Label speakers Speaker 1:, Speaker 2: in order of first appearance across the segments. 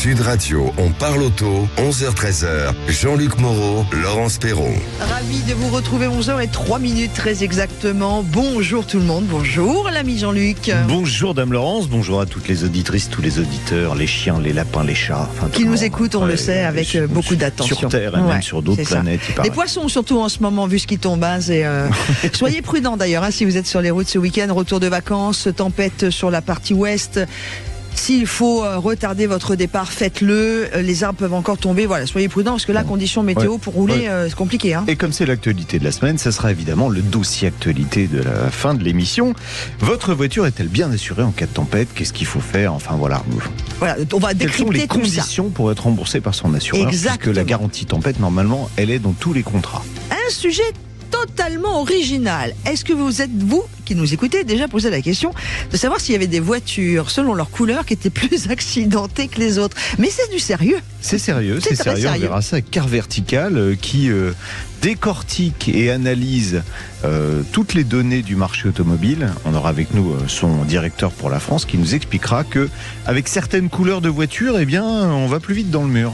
Speaker 1: Sud Radio, on parle auto, 11h-13h, Jean-Luc Moreau, Laurence Perron.
Speaker 2: Ravi de vous retrouver 11h03 très exactement. Bonjour tout le monde, bonjour l'ami Jean-Luc.
Speaker 3: Bonjour Dame Laurence, bonjour à toutes les auditrices, tous les auditeurs, les chiens, les lapins, les chats.
Speaker 2: Qui nous écoutent, on le sait, avec beaucoup d'attention.
Speaker 3: Sur Terre et même sur d'autres planètes.
Speaker 2: Les poissons surtout en ce moment, vu ce qui tombe. Soyez prudents d'ailleurs, si vous êtes sur les routes ce week-end, retour de vacances, tempête sur la partie ouest. S'il faut retarder votre départ, faites-le. Les arbres peuvent encore tomber. Voilà, soyez prudents parce que la condition météo pour rouler, c'est compliqué.
Speaker 3: Et comme c'est l'actualité de la semaine, ça sera évidemment le dossier actualité de la fin de l'émission. Votre voiture est-elle bien assurée en cas de tempête? Qu'est-ce qu'il faut faire? Enfin voilà.
Speaker 2: Voilà, on va décrypter.
Speaker 3: Quelles sont les conditions pour être remboursé par son assureur?
Speaker 2: Exactement.
Speaker 3: Puisque la garantie tempête, normalement, elle est dans tous les contrats.
Speaker 2: Un sujet totalement original. Est-ce que vous êtes, vous, qui nous écoutez, déjà posé la question de savoir s'il y avait des voitures, selon leur couleur, qui étaient plus accidentées que les autres? Mais c'est du sérieux.
Speaker 3: C'est sérieux, c'est sérieux. On verra ça avec Car Vertical qui décortique et analyse toutes les données du marché automobile. On aura avec nous son directeur pour la France qui nous expliquera que avec certaines couleurs de voitures, eh bien, on va plus vite dans le mur.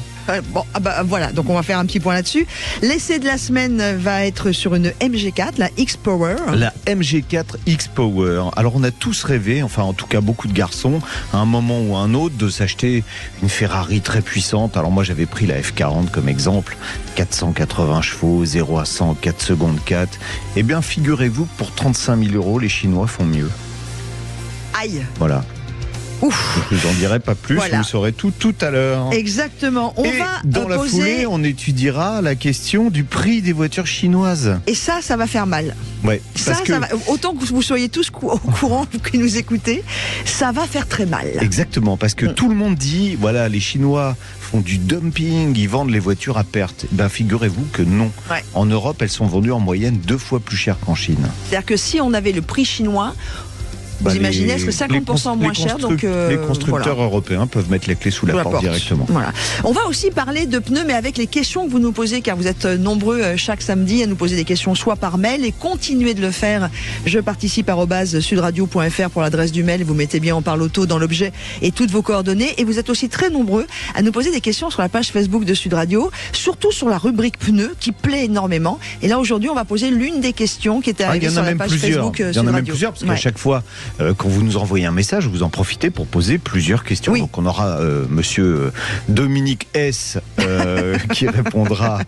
Speaker 2: Voilà, donc on va faire un petit point là-dessus. L'essai de la semaine va être sur une MG4, la X-Power.
Speaker 3: La MG4 X-Power. Alors on a tous rêvé, enfin en tout cas beaucoup de garçons, à un moment ou à un autre, de s'acheter une Ferrari très puissante. Alors moi j'avais pris la F40 comme exemple, 480 chevaux, 0 à 100, 4 secondes 4. Eh bien figurez-vous que pour 35 000 €, les Chinois font mieux.
Speaker 2: Aïe.
Speaker 3: Voilà.
Speaker 2: Ouf.
Speaker 3: Je vous en dirai pas plus, voilà. Vous saurez tout à l'heure.
Speaker 2: Exactement.
Speaker 3: Dans la foulée, on étudiera la question du prix des voitures chinoises.
Speaker 2: Et ça va faire mal.
Speaker 3: Ouais.
Speaker 2: Ça va, autant que vous soyez tous au courant, vous qui nous écoutez, ça va faire très mal.
Speaker 3: Exactement, parce que tout le monde dit, voilà, les Chinois font du dumping, ils vendent les voitures à perte. Ben, figurez-vous que non. Ouais. En Europe, elles sont vendues en moyenne 2 fois plus cher qu'en Chine.
Speaker 2: C'est-à-dire que si on avait le prix chinois, vous imaginez, est-ce que 50% moins cher? Donc,
Speaker 3: les constructeurs européens peuvent mettre les clés sous la porte directement.
Speaker 2: Voilà. On va aussi parler de pneus, mais avec les questions que vous nous posez, car vous êtes nombreux chaque samedi à nous poser des questions, soit par mail, et continuez de le faire. Je participe @sudradio.fr pour l'adresse du mail. Vous mettez bien On parle auto dans l'objet et toutes vos coordonnées. Et vous êtes aussi très nombreux à nous poser des questions sur la page Facebook de Sud Radio, surtout sur la rubrique pneus qui plaît énormément. Et là, aujourd'hui, on va poser l'une des questions qui était arrivée sur la page Facebook Sud Radio.
Speaker 3: Il y en a même plusieurs, parce qu'à chaque fois, quand vous nous envoyez un message, vous en profitez pour poser plusieurs questions. Oui. Donc on aura monsieur Dominique S qui répondra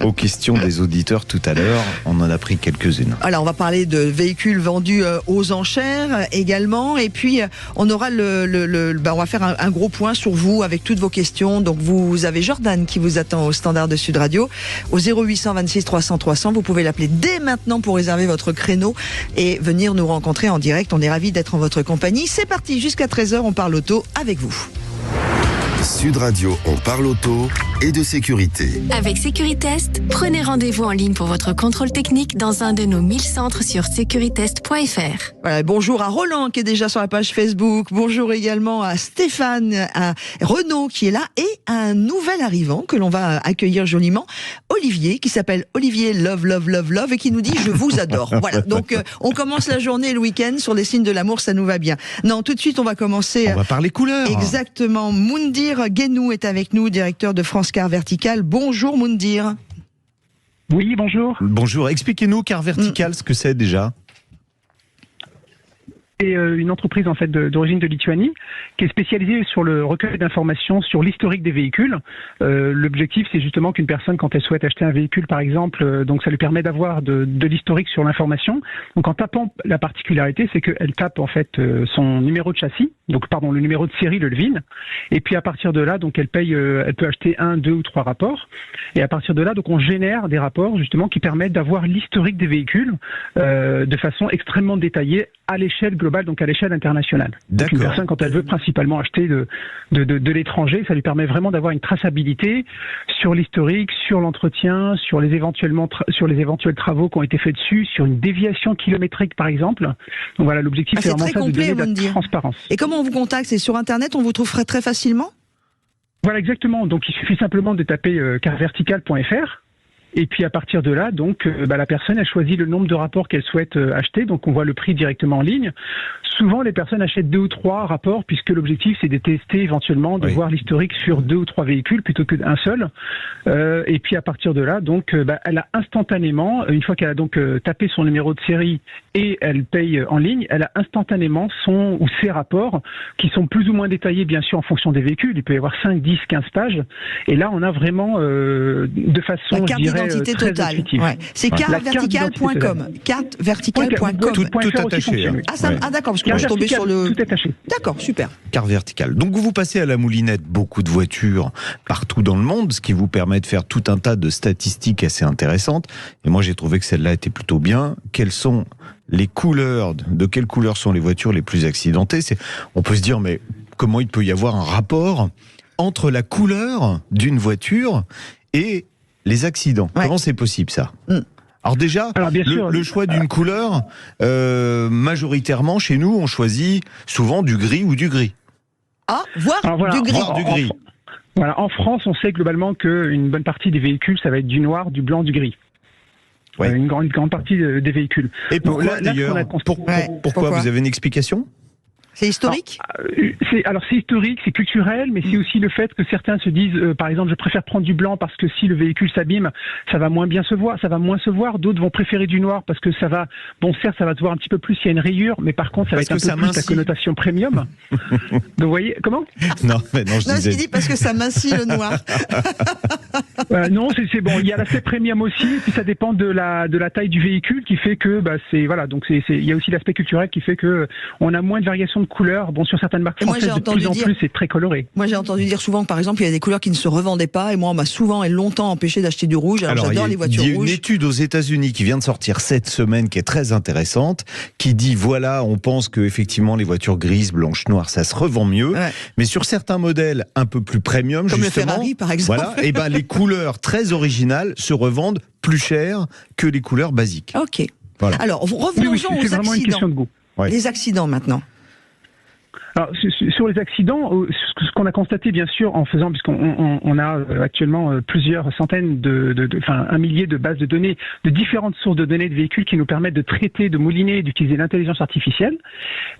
Speaker 3: aux questions des auditeurs tout à l'heure. On en a pris quelques-unes.
Speaker 2: Alors on va parler de véhicules vendus aux enchères également, et puis on aura on va faire un gros point sur vous avec toutes vos questions. Donc vous avez Jordan qui vous attend au standard de Sud Radio au 0800 26 300 300. Vous pouvez l'appeler dès maintenant pour réserver votre créneau et venir nous rencontrer en direct. On est ravis d'être en votre compagnie. C'est parti, jusqu'à 13h, on parle auto avec vous.
Speaker 1: Sud Radio, on parle auto et de sécurité.
Speaker 4: Avec Sécuritest, prenez rendez-vous en ligne pour votre contrôle technique dans un de nos 1000 centres sur securitest.fr.
Speaker 2: Voilà, bonjour à Roland qui est déjà sur la page Facebook. Bonjour également à Stéphane, à Renaud qui est là, et à un nouvel arrivant que l'on va accueillir joliment, Olivier, qui s'appelle Olivier Love et qui nous dit « Je vous adore ». Voilà, donc on commence la journée et le week-end sur les signes de l'amour, ça nous va bien. Non, tout de suite on va commencer.
Speaker 3: On va parler couleurs.
Speaker 2: Exactement. Moundir Guénou est avec nous, directeur de France Car Vertical. Bonjour Moundir.
Speaker 5: Oui, bonjour.
Speaker 3: Bonjour, expliquez-nous Car Vertical, ce que c'est déjà.
Speaker 5: C'est une entreprise en fait d'origine de Lituanie qui est spécialisée sur le recueil d'informations sur l'historique des véhicules. L'objectif, c'est justement qu'une personne, quand elle souhaite acheter un véhicule, par exemple, donc ça lui permet d'avoir de l'historique sur l'information. Donc en tapant, la particularité, c'est qu'elle tape en fait son numéro de châssis, donc pardon, le numéro de série, le VIN, et puis à partir de là, donc elle paye, elle peut acheter 1, 2 ou 3 rapports, et à partir de là, donc on génère des rapports justement qui permettent d'avoir l'historique des véhicules de façon extrêmement détaillée à l'échelle globale, donc à l'échelle internationale. Donc une personne, quand elle veut principalement acheter de l'étranger, ça lui permet vraiment d'avoir une traçabilité sur l'historique, sur l'entretien, sur les éventuels travaux qui ont été faits dessus, sur une déviation kilométrique par exemple. Donc voilà, l'objectif c'est vraiment ça, de donner de la transparence.
Speaker 2: Et comment on vous contacte? C'est sur Internet, on vous trouve très facilement?
Speaker 5: Voilà, exactement. Donc il suffit simplement de taper carvertical.fr. Et puis à partir de là, donc la personne a choisi le nombre de rapports qu'elle souhaite acheter. Donc on voit le prix directement en ligne. Souvent, les personnes achètent 2 ou 3 rapports puisque l'objectif c'est de tester éventuellement, de voir l'historique sur 2 ou 3 véhicules plutôt que d'un seul. Et puis à partir de là, donc elle a instantanément, une fois qu'elle a donc tapé son numéro de série et elle paye en ligne, elle a instantanément son ou ses rapports qui sont plus ou moins détaillés bien sûr en fonction des véhicules. Il peut y avoir 5, 10, 15 pages. Et là, on a vraiment de façon,
Speaker 2: la carte d'identité totale. Ouais. C'est carteverticale.com. Carteverticale.com.
Speaker 3: Tout attaché.
Speaker 2: Ah d'accord, parce que moi je suis tombé sur le...
Speaker 5: Tout attaché.
Speaker 2: D'accord, super.
Speaker 3: Carte verticale. Donc vous passez à la moulinette beaucoup de voitures partout dans le monde, ce qui vous permet de faire tout un tas de statistiques assez intéressantes. Et moi j'ai trouvé que celle-là était plutôt bien. Quelles sont les couleurs, de quelles couleurs sont les voitures les plus accidentées? On peut se dire, mais comment il peut y avoir un rapport entre la couleur d'une voiture et les accidents? Comment c'est possible ça? Alors déjà, le choix d'une couleur, majoritairement chez nous, on choisit souvent du gris ou du gris.
Speaker 2: Ah, du gris.
Speaker 3: Voire du gris.
Speaker 5: En France, on sait globalement qu'une bonne partie des véhicules, ça va être du noir, du blanc, du gris.
Speaker 3: Ouais.
Speaker 5: Une grande partie des véhicules.
Speaker 3: Et pourquoi d'ailleurs? Pourquoi vous avez une explication?
Speaker 2: C'est historique?
Speaker 5: C'est historique, c'est culturel, mais c'est aussi le fait que certains se disent, par exemple, je préfère prendre du blanc parce que si le véhicule s'abîme, ça va moins se voir. D'autres vont préférer du noir parce que ça va, certes, ça va se voir un petit peu plus s'il y a une rayure, mais par contre, ça va être un peu plus la connotation premium. Donc, vous voyez, comment?
Speaker 3: Non, je disais...
Speaker 2: je dis parce que ça mincit le noir.
Speaker 5: Non, c'est bon. Il y a l'aspect premium aussi, et puis ça dépend de la taille du véhicule qui fait que, donc il y a aussi l'aspect culturel qui fait que on a moins de variations de couleurs. Bon, sur certaines marques françaises, de plus en plus, c'est très coloré.
Speaker 2: Moi, j'ai entendu dire souvent que, par exemple, il y a des couleurs qui ne se revendaient pas, et moi, on m'a souvent et longtemps empêché d'acheter du rouge. Alors j'adore les voitures rouges. Il y a
Speaker 3: une étude aux États-Unis qui vient de sortir cette semaine, qui est très intéressante, qui dit, voilà, on pense que effectivement les voitures grises, blanches, noires, ça se revend mieux, mais sur certains modèles un peu plus premium,
Speaker 2: comme
Speaker 3: justement,
Speaker 2: le Ferrari, par exemple,
Speaker 3: et les couleurs très originales se revendent plus cher que les couleurs basiques.
Speaker 2: Ok. Voilà. Alors, revenons aux accidents.
Speaker 5: De goût.
Speaker 2: Les accidents maintenant.
Speaker 5: Alors, sur les accidents, ce qu'on a constaté bien sûr en faisant, puisqu'on a actuellement plusieurs centaines un millier de bases de données, de différentes sources de données de véhicules qui nous permettent de traiter, de mouliner, d'utiliser l'intelligence artificielle.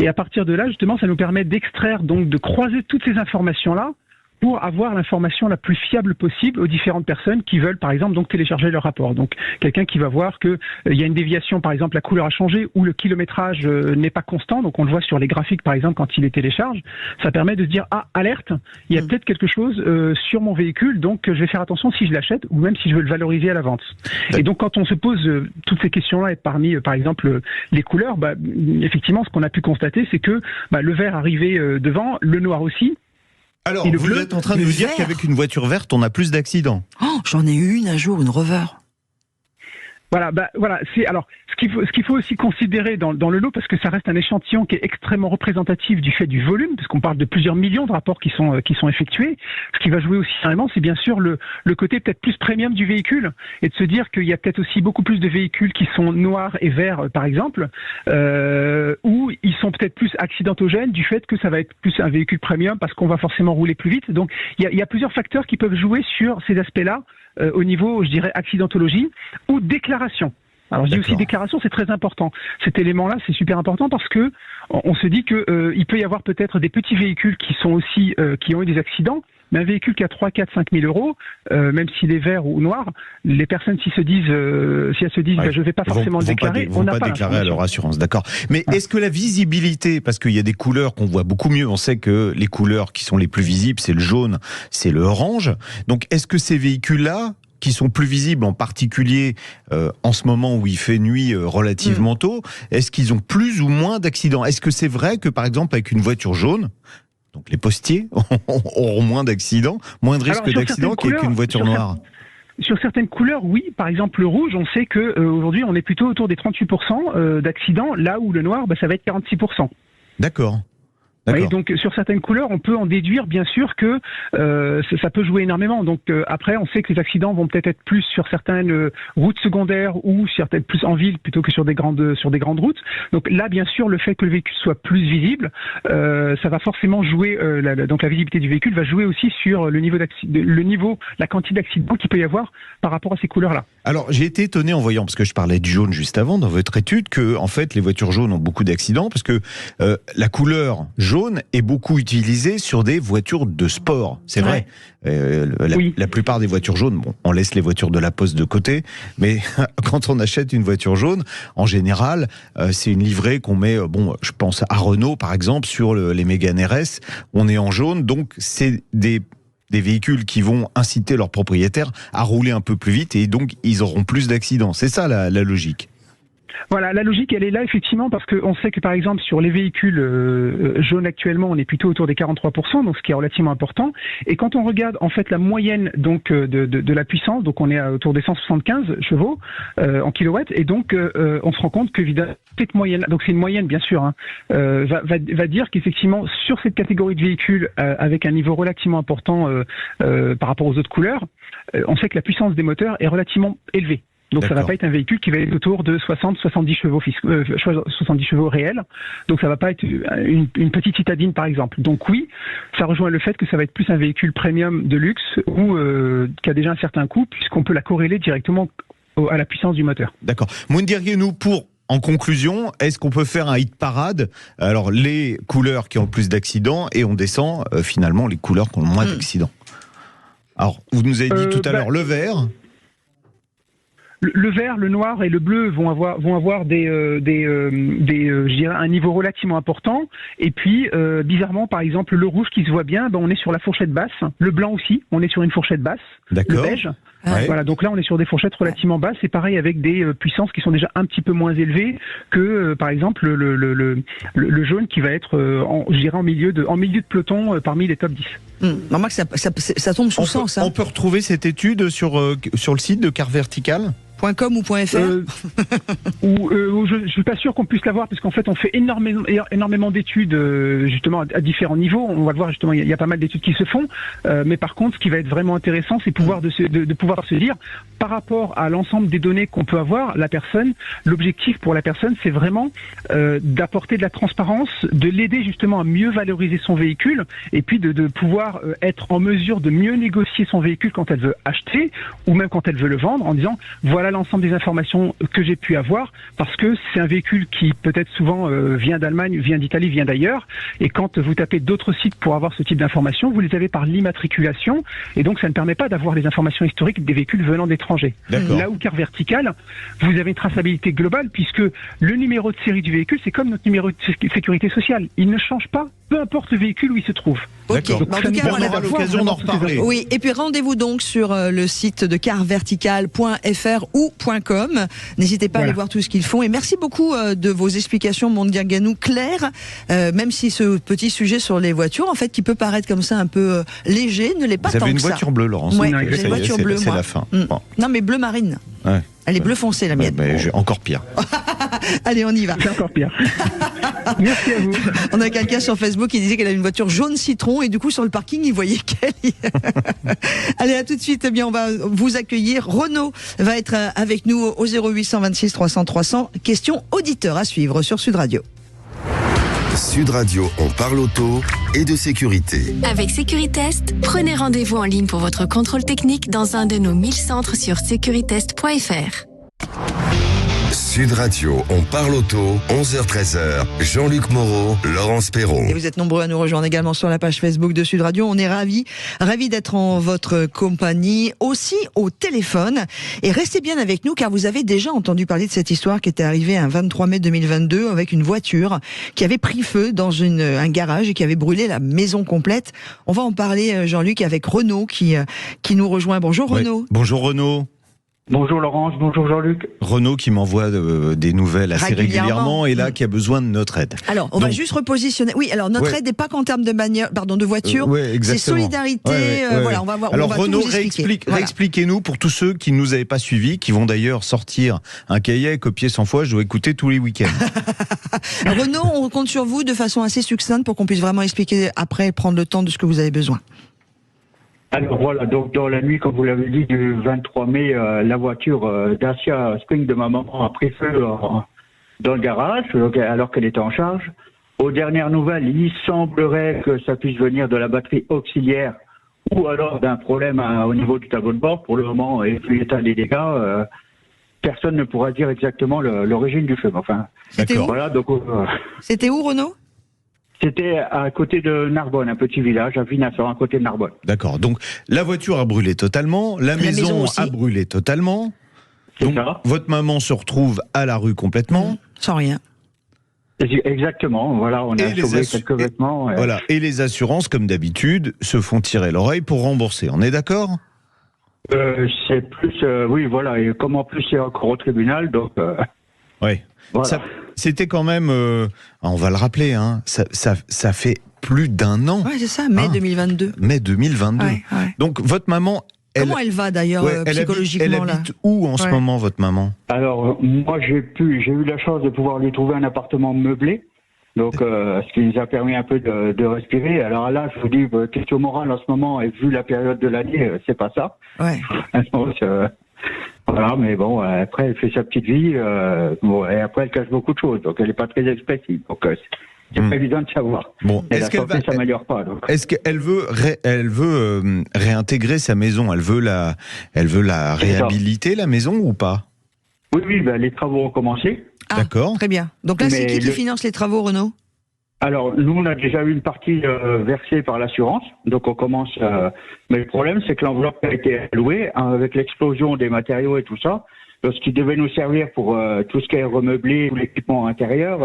Speaker 5: Et à partir de là, justement, ça nous permet d'extraire, donc de croiser toutes ces informations-là pour avoir l'information la plus fiable possible aux différentes personnes qui veulent, par exemple, donc télécharger leur rapport. Donc, quelqu'un qui va voir que il y a une déviation, par exemple, la couleur a changé ou le kilométrage n'est pas constant. Donc, on le voit sur les graphiques, par exemple, quand il les télécharge. Ça permet de se dire, alerte, il y a peut-être quelque chose sur mon véhicule, donc je vais faire attention si je l'achète ou même si je veux le valoriser à la vente. Et donc, quand on se pose toutes ces questions-là et parmi, par exemple, les couleurs, effectivement, ce qu'on a pu constater, c'est que le vert arrivait devant, le noir aussi.
Speaker 3: Alors, vous êtes en train de nous dire qu'avec une voiture verte, on a plus d'accidents?
Speaker 2: J'en ai eu une un jour, une Rover.
Speaker 5: Voilà, ce qu'il faut aussi considérer dans le lot, parce que ça reste un échantillon qui est extrêmement représentatif du fait du volume, parce qu'on parle de plusieurs millions de rapports qui sont effectués. Ce qui va jouer aussi énormément, c'est bien sûr le côté peut-être plus premium du véhicule, et de se dire qu'il y a peut-être aussi beaucoup plus de véhicules qui sont noirs et verts, par exemple, où ils sont peut-être plus accidentogènes du fait que ça va être plus un véhicule premium parce qu'on va forcément rouler plus vite. Donc il y a plusieurs facteurs qui peuvent jouer sur ces aspects-là au niveau, je dirais, accidentologie ou déclaration. Alors je dis aussi déclaration, c'est très important. Cet élément-là, c'est super important parce que on se dit que il peut y avoir peut-être des petits véhicules qui sont aussi qui ont eu des accidents, mais un véhicule qui a 3, 4, 5 000 euros, même s'il est vert ou noir, les personnes si elles se disent je vais pas forcément le déclarer, on n'a pas
Speaker 3: déclarer à leur assurance, d'accord. Mais est-ce que la visibilité, parce qu'il y a des couleurs qu'on voit beaucoup mieux, on sait que les couleurs qui sont les plus visibles, c'est le jaune, c'est le orange. Donc est-ce que ces véhicules-là, qui sont plus visibles, en particulier en ce moment où il fait nuit relativement tôt, est-ce qu'ils ont plus ou moins d'accidents? Est-ce que c'est vrai que, par exemple, avec une voiture jaune, donc les postiers auront moins d'accidents, moins de risques d'accidents qu'avec une voiture noire?
Speaker 5: Sur certaines couleurs, oui. Par exemple, le rouge, on sait que aujourd'hui, on est plutôt autour des 38% d'accidents, là où le noir, ça va être 46%.
Speaker 3: D'accord.
Speaker 5: Oui, donc sur certaines couleurs, on peut en déduire bien sûr que ça peut jouer énormément. Donc après, on sait que les accidents vont peut-être être plus sur certaines routes secondaires ou certaines plus en ville plutôt que sur des grandes routes. Donc là, bien sûr, le fait que le véhicule soit plus visible, ça va forcément jouer. Donc la visibilité du véhicule va jouer aussi sur la quantité d'accidents qu'il peut y avoir par rapport à ces couleurs-là.
Speaker 3: Alors j'ai été étonné en voyant, parce que je parlais du jaune juste avant dans votre étude, que en fait les voitures jaunes ont beaucoup d'accidents parce que la couleur jaune est beaucoup utilisée sur des voitures de sport. C'est vrai. La plupart des voitures jaunes, bon, on laisse les voitures de la Poste de côté, mais quand on achète une voiture jaune, en général, c'est une livrée qu'on met, je pense à Renault par exemple, sur les Mégane RS, on est en jaune, donc c'est des véhicules qui vont inciter leurs propriétaires à rouler un peu plus vite et donc ils auront plus d'accidents. C'est ça la logique.
Speaker 5: Voilà, la logique, elle est là effectivement parce qu'on sait que par exemple sur les véhicules jaunes actuellement, on est plutôt autour des 43%, donc ce qui est relativement important. Et quand on regarde en fait la moyenne donc de la puissance, donc on est autour des 175 chevaux en kilowatts, et donc on se rend compte que cette moyenne, donc c'est une moyenne bien sûr, va dire qu'effectivement sur cette catégorie de véhicules avec un niveau relativement important par rapport aux autres couleurs, on sait que la puissance des moteurs est relativement élevée. Donc ça va pas être un véhicule qui va être autour de 60-70 chevaux 70 chevaux réels. Donc ça va pas être une petite citadine par exemple. Donc oui, ça rejoint le fait que ça va être plus un véhicule premium de luxe ou qui a déjà un certain coût puisqu'on peut la corréler directement à la puissance du moteur.
Speaker 3: D'accord. Moundir Guénou, en conclusion, est-ce qu'on peut faire un hit parade? Alors les couleurs qui ont le plus d'accidents et on descend finalement les couleurs qui ont le moins d'accidents. Alors vous nous avez dit tout à l'heure le vert.
Speaker 5: Le vert, le noir et le bleu vont avoir je dirais un niveau relativement important. Et puis, bizarrement, par exemple, le rouge qui se voit bien, on est sur la fourchette basse. Le blanc aussi, on est sur une fourchette basse.
Speaker 3: D'accord.
Speaker 5: Le beige.
Speaker 3: Ouais.
Speaker 5: Voilà, donc là on est sur des fourchettes relativement basses. C'est pareil avec des puissances qui sont déjà un petit peu moins élevées que par exemple le jaune qui va être je dirais en milieu de peloton parmi les top 10.
Speaker 2: Remarque, ça tombe sous sens.
Speaker 3: On peut retrouver cette étude sur le site de Car Vertical
Speaker 2: .com ou .fr
Speaker 5: je suis pas sûr qu'on puisse l'avoir parce qu'en fait on fait énormément d'études justement à différents niveaux. On va le voir justement, il y a pas mal d'études qui se font, mais par contre ce qui va être vraiment intéressant c'est de pouvoir se dire par rapport à l'ensemble des données qu'on peut avoir, l'objectif pour la personne c'est vraiment d'apporter de la transparence, de l'aider justement à mieux valoriser son véhicule et puis de pouvoir être en mesure de mieux négocier son véhicule quand elle veut acheter ou même quand elle veut le vendre en disant voilà l'ensemble des informations que j'ai pu avoir parce que c'est un véhicule qui peut-être souvent vient d'Allemagne, vient d'Italie, vient d'ailleurs et quand vous tapez d'autres sites pour avoir ce type d'informations, vous les avez par l'immatriculation et donc ça ne permet pas d'avoir les informations historiques des véhicules venant d'étrangers. Là où Car Vertical, vous avez une traçabilité globale puisque le numéro de série du véhicule c'est comme notre numéro de sécurité sociale. Il ne change pas, peu importe le véhicule où il se trouve.
Speaker 3: D'accord.
Speaker 2: En tout cas,
Speaker 3: on aura l'occasion d'en reparler.
Speaker 2: Oui, et puis rendez-vous donc sur le site de carvertical.fr ou .com. N'hésitez pas à aller voir tout ce qu'ils font. Et merci beaucoup de vos explications, Moundir Guénou, claires. Même si ce petit sujet sur les voitures, en fait, qui peut paraître comme ça un peu léger, ne l'est pas tant que ça.
Speaker 3: Vous avez une voiture bleue, Laurence.
Speaker 2: Oui, j'ai une voiture bleue, moi.
Speaker 3: C'est la fin. Bon.
Speaker 2: Non, mais bleu marine.
Speaker 3: Ouais.
Speaker 2: Elle est bleu foncé, la mienne.
Speaker 3: J'ai encore pire.
Speaker 2: Allez, on y va.
Speaker 5: C'est encore pire. Merci à vous.
Speaker 2: On a quelqu'un sur Facebook qui disait qu'elle avait une voiture jaune citron et du coup sur le parking il voyait qu'elle. Allez, à tout de suite. Eh bien, on va vous accueillir. Renaud va être avec nous au 0826 300 300. Question auditeur à suivre sur Sud Radio.
Speaker 1: Sud Radio, on parle auto et de sécurité.
Speaker 4: Avec Sécuritest, prenez rendez-vous en ligne pour votre contrôle technique dans un de nos 1000 centres sur sécuritest.fr.
Speaker 1: Sud Radio, on parle auto, 11h-13h. Jean-Luc Moreau, Laurence Perron.
Speaker 2: Et vous êtes nombreux à nous rejoindre également sur la page Facebook de Sud Radio. On est ravis d'être en votre compagnie, aussi au téléphone. Et restez bien avec nous car vous avez déjà entendu parler de cette histoire qui était arrivée un 23 mai 2022 avec une voiture qui avait pris feu dans un garage et qui avait brûlé la maison complète. On va en parler, Jean-Luc, avec Renaud qui nous rejoint. Bonjour Renaud.
Speaker 3: Bonjour Renaud.
Speaker 6: Bonjour Laurence, bonjour Jean-Luc.
Speaker 3: Renaud qui m'envoie des nouvelles assez régulièrement et là qui a besoin de notre aide.
Speaker 2: Alors, on va juste repositionner. Oui, alors notre aide n'est pas qu'en termes de voiture, c'est solidarité. Voilà, on va voir.
Speaker 3: Alors
Speaker 2: on va
Speaker 3: Renaud, réexpliquez-nous pour tous ceux qui ne nous avaient pas suivis, qui vont d'ailleurs sortir un cahier copié 100 fois, je dois écouter tous les week-ends.
Speaker 2: Renaud, on compte sur vous de façon assez succincte pour qu'on puisse vraiment expliquer après et prendre le temps de ce que vous avez besoin.
Speaker 6: Alors voilà, donc dans la nuit, comme vous l'avez dit, du 23 mai, la voiture Dacia Spring de ma maman a pris feu dans le garage, alors qu'elle était en charge. Aux dernières nouvelles, il semblerait que ça puisse venir de la batterie auxiliaire ou alors d'un problème au niveau du tableau de bord. Pour le moment, et vu l'état des dégâts, personne ne pourra dire exactement l'origine du feu. Enfin,
Speaker 2: C'était où
Speaker 6: voilà, donc
Speaker 2: C'était où, Renaud?
Speaker 6: c'était à côté de Narbonne, un petit village à Vinasson, à côté de Narbonne.
Speaker 3: D'accord. Donc la voiture a brûlé totalement, la maison
Speaker 2: aussi.
Speaker 3: a brûlé totalement.
Speaker 6: C'est
Speaker 3: Donc
Speaker 6: ça.
Speaker 3: votre maman se retrouve à la rue complètement.
Speaker 2: Sans rien.
Speaker 6: Exactement, voilà, on a
Speaker 3: Et les
Speaker 6: sauvé
Speaker 3: assu-
Speaker 6: quelques vêtements.
Speaker 3: Voilà. Et les assurances, comme d'habitude, se font tirer l'oreille pour rembourser. On est d'accord?
Speaker 6: C'est plus, oui, voilà, et comme en plus c'est encore au tribunal, donc
Speaker 3: Oui.
Speaker 6: voilà.
Speaker 3: C'était quand même, on va le rappeler, hein, ça fait plus d'un an,
Speaker 2: Ouais, c'est ça, mai 2022.
Speaker 3: mai 2022.
Speaker 2: Ouais, ouais.
Speaker 3: Donc votre maman,
Speaker 2: Comment elle va d'ailleurs psychologiquement
Speaker 3: elle
Speaker 2: là?
Speaker 3: habite où en ce
Speaker 2: Ouais.
Speaker 3: moment, votre maman?
Speaker 6: Alors moi j'ai eu la chance de pouvoir lui trouver un appartement meublé, donc ce qui nous a permis un peu de respirer. Alors là, je vous dis, question morale en ce moment, et vu la période de l'année, c'est pas ça.
Speaker 2: Ouais.
Speaker 6: Donc, voilà, mais bon, après elle fait sa petite vie, bon, et après elle cache beaucoup de choses, donc elle n'est pas très expressive, donc c'est pas évident de savoir.
Speaker 3: Bon,
Speaker 6: Et la
Speaker 3: est-ce qu'elle
Speaker 6: santé
Speaker 3: va,
Speaker 6: s'améliore pas, donc.
Speaker 3: est-ce qu'elle veut, réintégrer sa maison? Elle veut la réhabiliter, la maison, ou pas?
Speaker 6: Oui, les travaux ont commencé.
Speaker 2: Ah,
Speaker 3: D'accord.
Speaker 2: très bien. Donc là, c'est
Speaker 6: Mais
Speaker 2: qui finance les travaux, Renaud?
Speaker 6: Alors, nous, on a déjà eu une partie versée par l'assurance, donc on commence. Mais le problème, c'est que l'enveloppe a été allouée avec l'explosion des matériaux et tout ça. Ce qui devait nous servir pour tout ce qui est remeublé, tout l'équipement intérieur,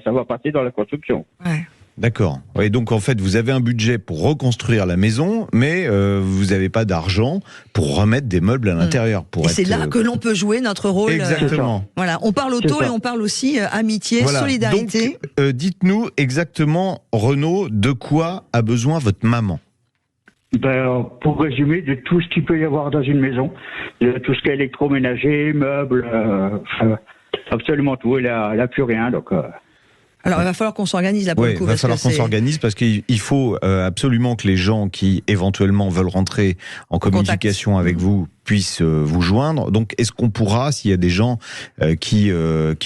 Speaker 6: ça va passer dans la construction.
Speaker 2: Ouais.
Speaker 3: D'accord. Et donc en fait, vous avez un budget pour reconstruire la maison, mais vous n'avez pas d'argent pour remettre des meubles à l'intérieur.
Speaker 2: Et c'est là que l'on peut jouer notre rôle.
Speaker 3: Exactement.
Speaker 2: Voilà, on parle auto
Speaker 6: C'est
Speaker 2: et
Speaker 6: ça.
Speaker 2: on parle aussi amitié,
Speaker 3: Voilà.
Speaker 2: solidarité.
Speaker 3: Donc, dites-nous exactement, Renaud, de quoi a besoin votre maman?
Speaker 6: Pour résumer, de tout ce qu'il peut y avoir dans une maison, de tout ce qui est électroménager, meubles, absolument tout. Elle a plus rien, donc.
Speaker 2: Alors il va falloir qu'on s'organise là pour
Speaker 3: Oui,
Speaker 2: le coup.
Speaker 3: il va
Speaker 2: parce
Speaker 3: falloir
Speaker 2: que
Speaker 3: qu'on
Speaker 2: c'est-
Speaker 3: s'organise parce qu'il faut absolument que les gens qui éventuellement veulent rentrer en communication avec vous puissent vous joindre. Donc, est-ce qu'on pourra, s'il y a des gens qui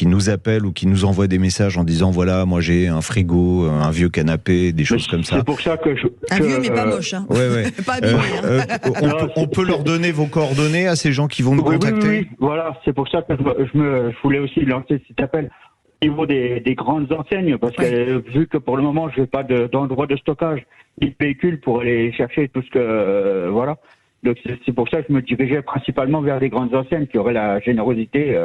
Speaker 3: nous appellent ou qui nous envoient des messages en disant voilà, moi j'ai un frigo, un vieux canapé, des choses comme ça.
Speaker 6: C'est pour ça que
Speaker 2: Un vieux mais pas moche. Hein.
Speaker 3: Ouais, ouais.
Speaker 2: Pas abîmé. Hein.
Speaker 3: On peut leur donner vos coordonnées à ces gens qui vont nous
Speaker 6: Oui,
Speaker 3: contacter.
Speaker 6: oui, voilà, c'est pour ça que je voulais aussi lancer cet appel au niveau des grandes enseignes, parce que vu que pour le moment, je n'ai pas d'endroit de stockage ni de véhicules pour aller chercher tout ce que... voilà. Donc c'est pour ça que je me dirigeais principalement vers les grandes enseignes qui auraient la générosité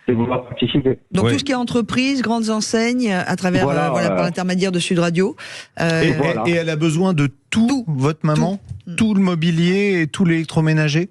Speaker 6: de vouloir participer.
Speaker 2: Donc
Speaker 3: Ouais.
Speaker 2: tout ce qui est entreprise, grandes enseignes, à travers
Speaker 6: Voilà,
Speaker 2: par l'intermédiaire de Sud Radio.
Speaker 3: Et,
Speaker 6: Voilà.
Speaker 3: et elle a besoin de tout, votre maman, tout le mobilier et tout l'électroménager.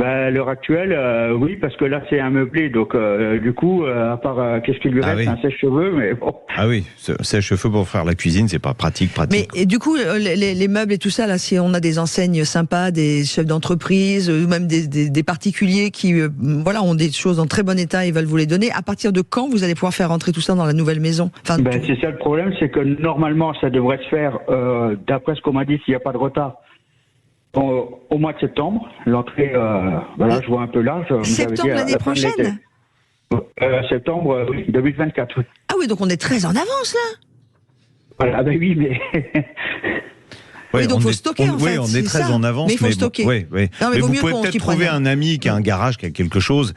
Speaker 6: À l'heure actuelle, oui, parce que là c'est un meublé, donc du coup, à part qu'est-ce qu'il lui
Speaker 3: Ah
Speaker 6: reste,
Speaker 3: oui.
Speaker 6: un sèche-cheveux, mais bon.
Speaker 3: Ah oui, sèche-cheveux pour faire la cuisine, c'est pas pratique.
Speaker 2: Mais et du coup, les meubles et tout ça, là, si on a des enseignes sympas, des chefs d'entreprise, ou même des particuliers qui, voilà, ont des choses en très bon état et veulent vous les donner, à partir de quand vous allez pouvoir faire rentrer tout ça dans la nouvelle maison? Enfin,
Speaker 6: C'est ça le problème, c'est que normalement ça devrait se faire, d'après ce qu'on m'a dit, s'il n'y a pas de retard, au mois de septembre. L'entrée, voilà, je vois un peu large. vous avez
Speaker 2: septembre
Speaker 6: dit à
Speaker 2: l'année
Speaker 6: la fin de l'été.
Speaker 2: prochaine?
Speaker 6: Septembre, oui, 2024. Oui.
Speaker 2: Ah oui, donc on est très en avance là.
Speaker 6: Voilà, oui, mais
Speaker 2: Oui, donc
Speaker 3: on
Speaker 2: faut
Speaker 3: est-
Speaker 2: stocker, en fait,
Speaker 3: Oui, on
Speaker 2: c'est
Speaker 3: est très
Speaker 2: ça.
Speaker 3: en avance.
Speaker 2: Mais il faut stocker.
Speaker 3: Oui, oui.
Speaker 2: Non, mais vaut
Speaker 3: vous
Speaker 2: mieux
Speaker 3: pouvez
Speaker 2: qu'on s'y
Speaker 3: peut-être trouver
Speaker 2: prenne.
Speaker 3: un ami qui a un garage, qui a quelque chose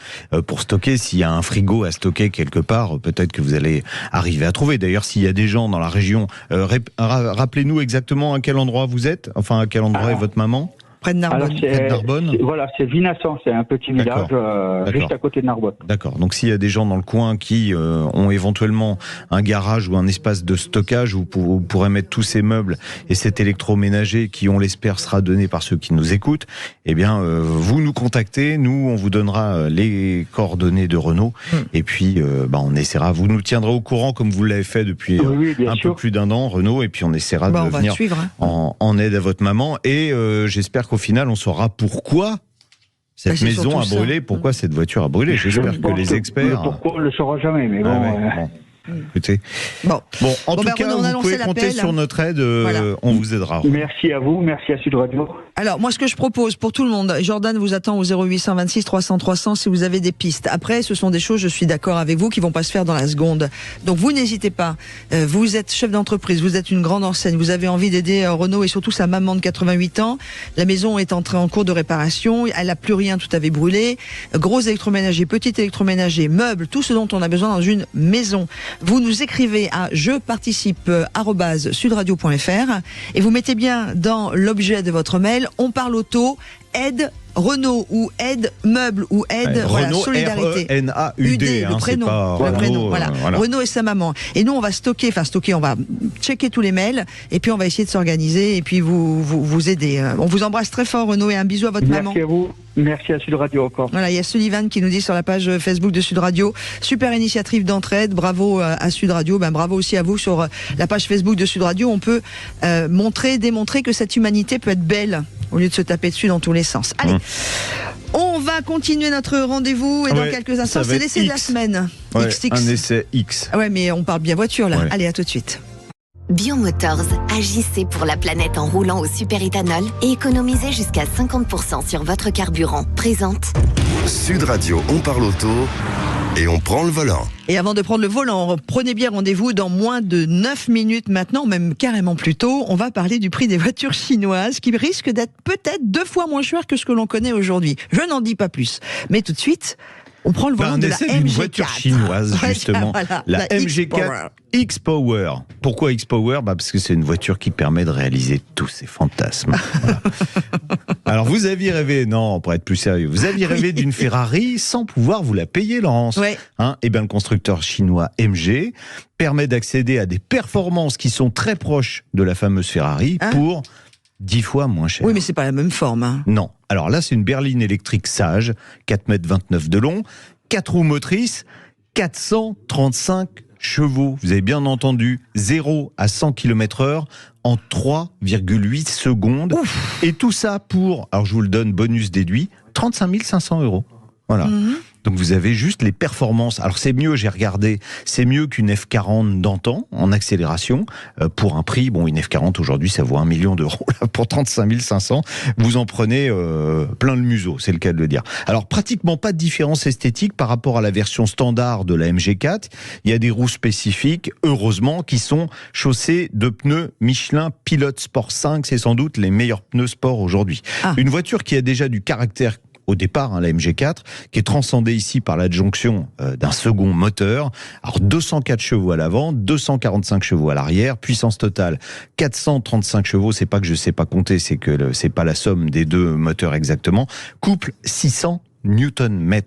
Speaker 3: pour stocker. S'il y a un frigo à stocker quelque part, peut-être que vous allez arriver à trouver. D'ailleurs, s'il y a des gens dans la région, rappelez-nous exactement à quel endroit vous êtes. Enfin, à quel endroit est votre maman?
Speaker 2: Près de Narbonne.
Speaker 6: alors,
Speaker 3: Près de Narbonne.
Speaker 6: voilà, c'est Vinasson, c'est un petit village
Speaker 3: D'accord.
Speaker 6: juste à côté de Narbonne.
Speaker 3: D'accord. Donc s'il y a des gens dans le coin qui ont éventuellement un garage ou un espace de stockage où vous pourrez mettre tous ces meubles et cet électroménager qui, on l'espère, sera donné par ceux qui nous écoutent, eh bien, vous nous contactez, nous, on vous donnera les coordonnées de Renaud et puis on essaiera, vous nous tiendrez au courant comme vous l'avez fait depuis
Speaker 6: Oui, bien
Speaker 3: un
Speaker 6: sûr.
Speaker 3: peu plus d'un an, Renaud, et puis on essaiera
Speaker 2: Bon,
Speaker 3: de
Speaker 2: on va
Speaker 3: venir
Speaker 2: suivre. Hein.
Speaker 3: en aide à votre maman et j'espère qu'au final, on saura pourquoi cette
Speaker 2: c'est
Speaker 3: maison
Speaker 2: surtout
Speaker 3: a
Speaker 2: ça.
Speaker 3: brûlé, pourquoi cette voiture a brûlé. J'espère
Speaker 6: Je
Speaker 3: que
Speaker 6: pense
Speaker 3: les experts...
Speaker 6: Pourquoi on ne le saura jamais, mais
Speaker 3: Ah
Speaker 6: bon.
Speaker 3: ouais, bon. Écoutez.
Speaker 2: Bon,
Speaker 3: en tout
Speaker 2: ben,
Speaker 3: cas,
Speaker 2: on a
Speaker 3: vous pouvez
Speaker 2: lancé
Speaker 3: compter
Speaker 2: l'appel.
Speaker 3: sur notre aide.
Speaker 2: Voilà.
Speaker 3: On vous aidera.
Speaker 6: Merci à vous, merci à Sud Radio.
Speaker 2: Alors, moi, ce que je propose pour tout le monde, Jordan vous attend au 0826 300 300 si vous avez des pistes. Après, ce sont des choses, je suis d'accord avec vous, qui vont pas se faire dans la seconde. Donc, vous n'hésitez pas. Vous êtes chef d'entreprise, vous êtes une grande enseigne, vous avez envie d'aider Renaud et surtout sa maman de 88 ans. La maison est entrée en cours de réparation, elle a plus rien, tout avait brûlé. Gros électroménager, petit électroménager, meubles, tout ce dont on a besoin dans une maison. Vous nous écrivez à jeparticipe@sudradio.fr et vous mettez bien dans l'objet de votre mail on parle auto, aide Renault ou aide meuble ou aide
Speaker 3: Renault,
Speaker 2: solidarité.
Speaker 3: R-E-N-A-U-D,
Speaker 2: le prénom,
Speaker 3: c'est pas
Speaker 2: le prénom,
Speaker 3: Renault,
Speaker 2: voilà. Renault et sa maman. Et nous on va on va checker tous les mails et puis on va essayer de s'organiser et puis vous aider. On vous embrasse très fort Renault et un bisou à votre maman.
Speaker 6: Merci à vous, merci à Sud Radio encore.
Speaker 2: Voilà, il y a Sullivan qui nous dit sur la page Facebook de Sud Radio, super initiative d'entraide, bravo à Sud Radio, bravo aussi à vous sur la page Facebook de Sud Radio. On peut démontrer que cette humanité peut être belle au lieu de se taper dessus dans tous les sens. Allez, on va continuer notre rendez-vous et dans quelques instants, c'est l'essai de la semaine.
Speaker 3: Ouais,
Speaker 2: XX.
Speaker 3: un essai X.
Speaker 2: Ouais, mais on parle bien voiture là.
Speaker 3: Ouais.
Speaker 2: Allez, à tout de suite.
Speaker 7: Biomotors, agissez pour la planète en roulant au superéthanol et économisez jusqu'à 50% sur votre carburant. Présente
Speaker 1: Sud Radio, on parle auto et on prend le volant.
Speaker 2: Et avant de prendre le volant, prenez bien rendez-vous dans moins de 9 minutes maintenant, même carrément plus tôt. On va parler du prix des voitures chinoises qui risquent d'être peut-être 2 fois moins cher que ce que l'on connaît aujourd'hui. Je n'en dis pas plus. Mais tout de suite, on prend le volant de la MG4.
Speaker 3: D'une voiture chinoise, justement.
Speaker 2: Voilà,
Speaker 3: la MG4 X-Power. Pourquoi X-Power ? Parce que c'est une voiture qui permet de réaliser tous ces fantasmes. Voilà. Alors, vous aviez rêvé, non, pour être plus sérieux, vous aviez rêvé d'une Ferrari sans pouvoir vous la payer, Laurence.
Speaker 2: Ouais.
Speaker 3: Eh bien, le constructeur chinois MG permet d'accéder à des performances qui sont très proches de la fameuse Ferrari pour 10 fois moins cher.
Speaker 2: Oui, mais c'est pas la même forme.
Speaker 3: Non. Alors là, c'est une berline électrique sage, 4,29 m de long, 4 roues motrices, 435 chevaux. Vous avez bien entendu, 0 à 100 km/h en 3,8 secondes. Ouf. Et tout ça pour, alors je vous le donne, bonus déduit, 35 500 €. Voilà. Donc vous avez juste les performances. Alors c'est mieux, j'ai regardé, c'est mieux qu'une F40 d'antan en accélération pour un prix. Bon, une F40 aujourd'hui, ça vaut 1 million d'euros. Là, pour 35 500, vous en prenez plein le museau, c'est le cas de le dire. Alors pratiquement pas de différence esthétique par rapport à la version standard de la MG4. Il y a des roues spécifiques, heureusement, qui sont chaussées de pneus Michelin Pilot Sport 5. C'est sans doute les meilleurs pneus sport aujourd'hui. Une voiture qui a déjà du caractère au départ, la MG4, qui est transcendée ici par l'adjonction d'un second moteur. Alors 204 chevaux à l'avant, 245 chevaux à l'arrière, puissance totale 435 chevaux. C'est pas que je sais pas compter, c'est que c'est pas la somme des deux moteurs exactement. Couple 600 Nm.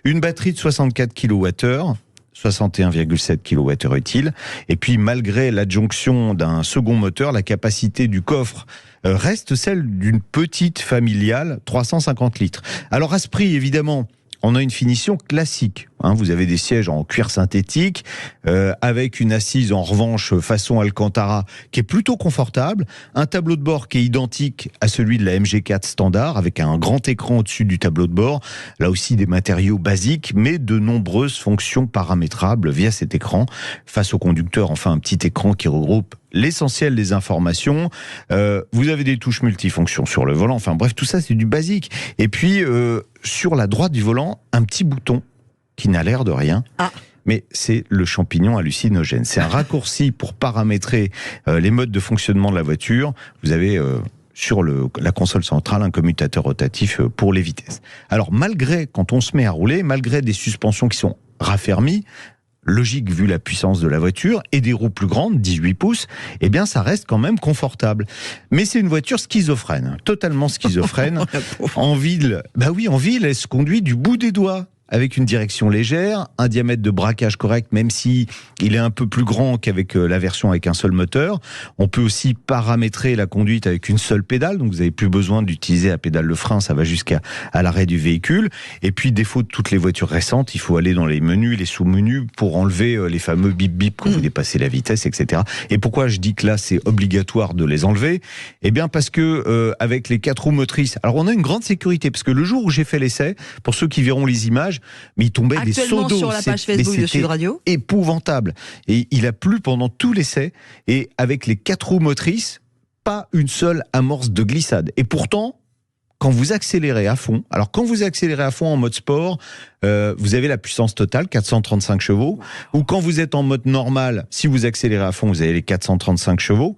Speaker 3: Une batterie de 64 kWh. 61,7 kWh utile. Et puis, malgré l'adjonction d'un second moteur, la capacité du coffre reste celle d'une petite familiale, 350 litres. Alors, à ce prix, évidemment, on a une finition classique. Vous avez des sièges en cuir synthétique, avec une assise en revanche façon Alcantara qui est plutôt confortable, un tableau de bord qui est identique à celui de la MG4 standard, avec un grand écran au-dessus du tableau de bord, là aussi des matériaux basiques, mais de nombreuses fonctions paramétrables via cet écran. Face au conducteur, enfin un petit écran qui regroupe l'essentiel des informations. Vous avez des touches multifonctions sur le volant, enfin bref, tout ça c'est du basique. Et puis sur la droite du volant, un petit bouton qui n'a l'air de rien. Mais c'est le champignon hallucinogène. C'est un raccourci pour paramétrer les modes de fonctionnement de la voiture. Vous avez sur la console centrale un commutateur rotatif pour les vitesses. Alors quand on se met à rouler, malgré des suspensions qui sont raffermies, logique vu la puissance de la voiture, et des roues plus grandes, 18 pouces, eh bien ça reste quand même confortable. Mais c'est une voiture schizophrène, totalement schizophrène. En ville, en ville, elle se conduit du bout des doigts, avec une direction légère, un diamètre de braquage correct, même si il est un peu plus grand qu'avec la version avec un seul moteur. On peut aussi paramétrer la conduite avec une seule pédale, donc vous n'avez plus besoin d'utiliser la pédale de frein, ça va jusqu'à l'arrêt du véhicule. Et puis, défaut de toutes les voitures récentes, il faut aller dans les menus, les sous-menus, pour enlever les fameux bip-bip quand vous dépassez la vitesse, etc. Et pourquoi je dis que là, c'est obligatoire de les enlever ? Eh bien, parce que avec les 4 roues motrices, alors on a une grande sécurité, parce que le jour où j'ai fait l'essai, pour ceux qui verront les images, virage, mais il tombait des seaux d'eau.
Speaker 2: Sur la page Facebook de Sud Radio.
Speaker 3: Épouvantable. Et il a plu pendant tout l'essai, et avec les 4 roues motrices, pas une seule amorce de glissade. Et pourtant, quand vous accélérez à fond, alors quand vous accélérez à fond en mode sport, vous avez la puissance totale, 435 chevaux, ou quand vous êtes en mode normal, si vous accélérez à fond, vous avez les 435 chevaux,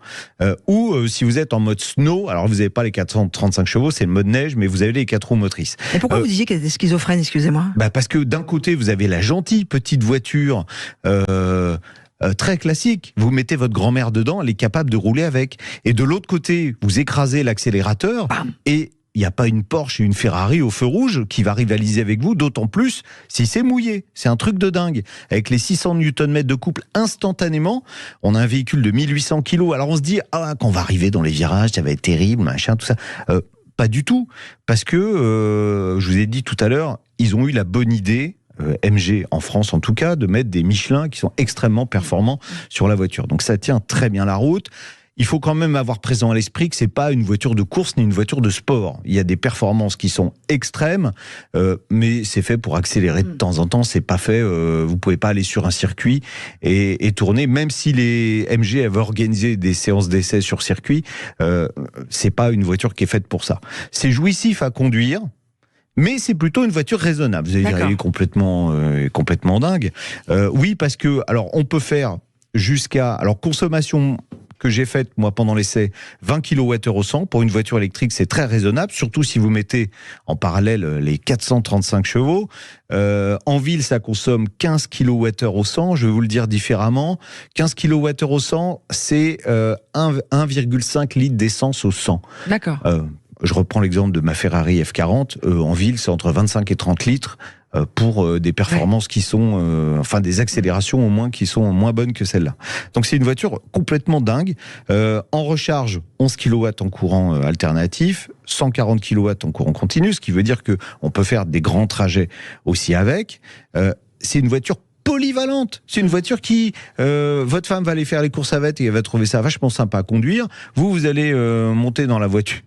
Speaker 3: ou si vous êtes en mode snow, alors vous n'avez pas les 435 chevaux, c'est le mode neige, mais vous avez les 4 roues motrices.
Speaker 2: Et pourquoi vous disiez qu'elle était schizophrène, excusez-moi ?
Speaker 3: Parce que d'un côté, vous avez la gentille petite voiture très classique, vous mettez votre grand-mère dedans, elle est capable de rouler avec. Et de l'autre côté, vous écrasez l'accélérateur, et il n'y a pas une Porsche et une Ferrari au feu rouge qui va rivaliser avec vous, d'autant plus si c'est mouillé. C'est un truc de dingue. Avec les 600 Nm de couple instantanément, on a un véhicule de 1800 kg. Alors on se dit, quand on va arriver dans les virages, ça va être terrible, machin, tout ça. Pas du tout. Parce que, je vous ai dit tout à l'heure, ils ont eu la bonne idée, MG en France en tout cas, de mettre des Michelin qui sont extrêmement performants sur la voiture. Donc ça tient très bien la route. Il faut quand même avoir présent à l'esprit que c'est pas une voiture de course ni une voiture de sport. Il y a des performances qui sont extrêmes, mais c'est fait pour accélérer de temps en temps. C'est pas fait. Vous pouvez pas aller sur un circuit et tourner. Même si les MG avaient organisé des séances d'essai sur circuit, c'est pas une voiture qui est faite pour ça. C'est jouissif à conduire. Mais c'est plutôt une voiture raisonnable. Vous allez dire, elle est complètement dingue. Oui, parce que alors on peut faire jusqu'à consommation que j'ai faite, moi, pendant l'essai, 20 kWh au 100. Pour une voiture électrique, c'est très raisonnable, surtout si vous mettez en parallèle les 435 chevaux. En ville, ça consomme 15 kWh au 100. Je vais vous le dire différemment. 15 kWh au 100, c'est 1,5 litre d'essence au 100.
Speaker 2: D'accord.
Speaker 3: Je reprends l'exemple de ma Ferrari F40. En ville, c'est entre 25 et 30 litres. Pour des performances qui sont, des accélérations au moins qui sont moins bonnes que celle-là. Donc c'est une voiture complètement dingue. En recharge, 11 kW en courant alternatif, 140 kW en courant continu, ce qui veut dire que on peut faire des grands trajets aussi avec. C'est une voiture polyvalente. C'est une voiture qui, votre femme va aller faire les courses avec et elle va trouver ça vachement sympa à conduire. Vous allez monter dans la voiture.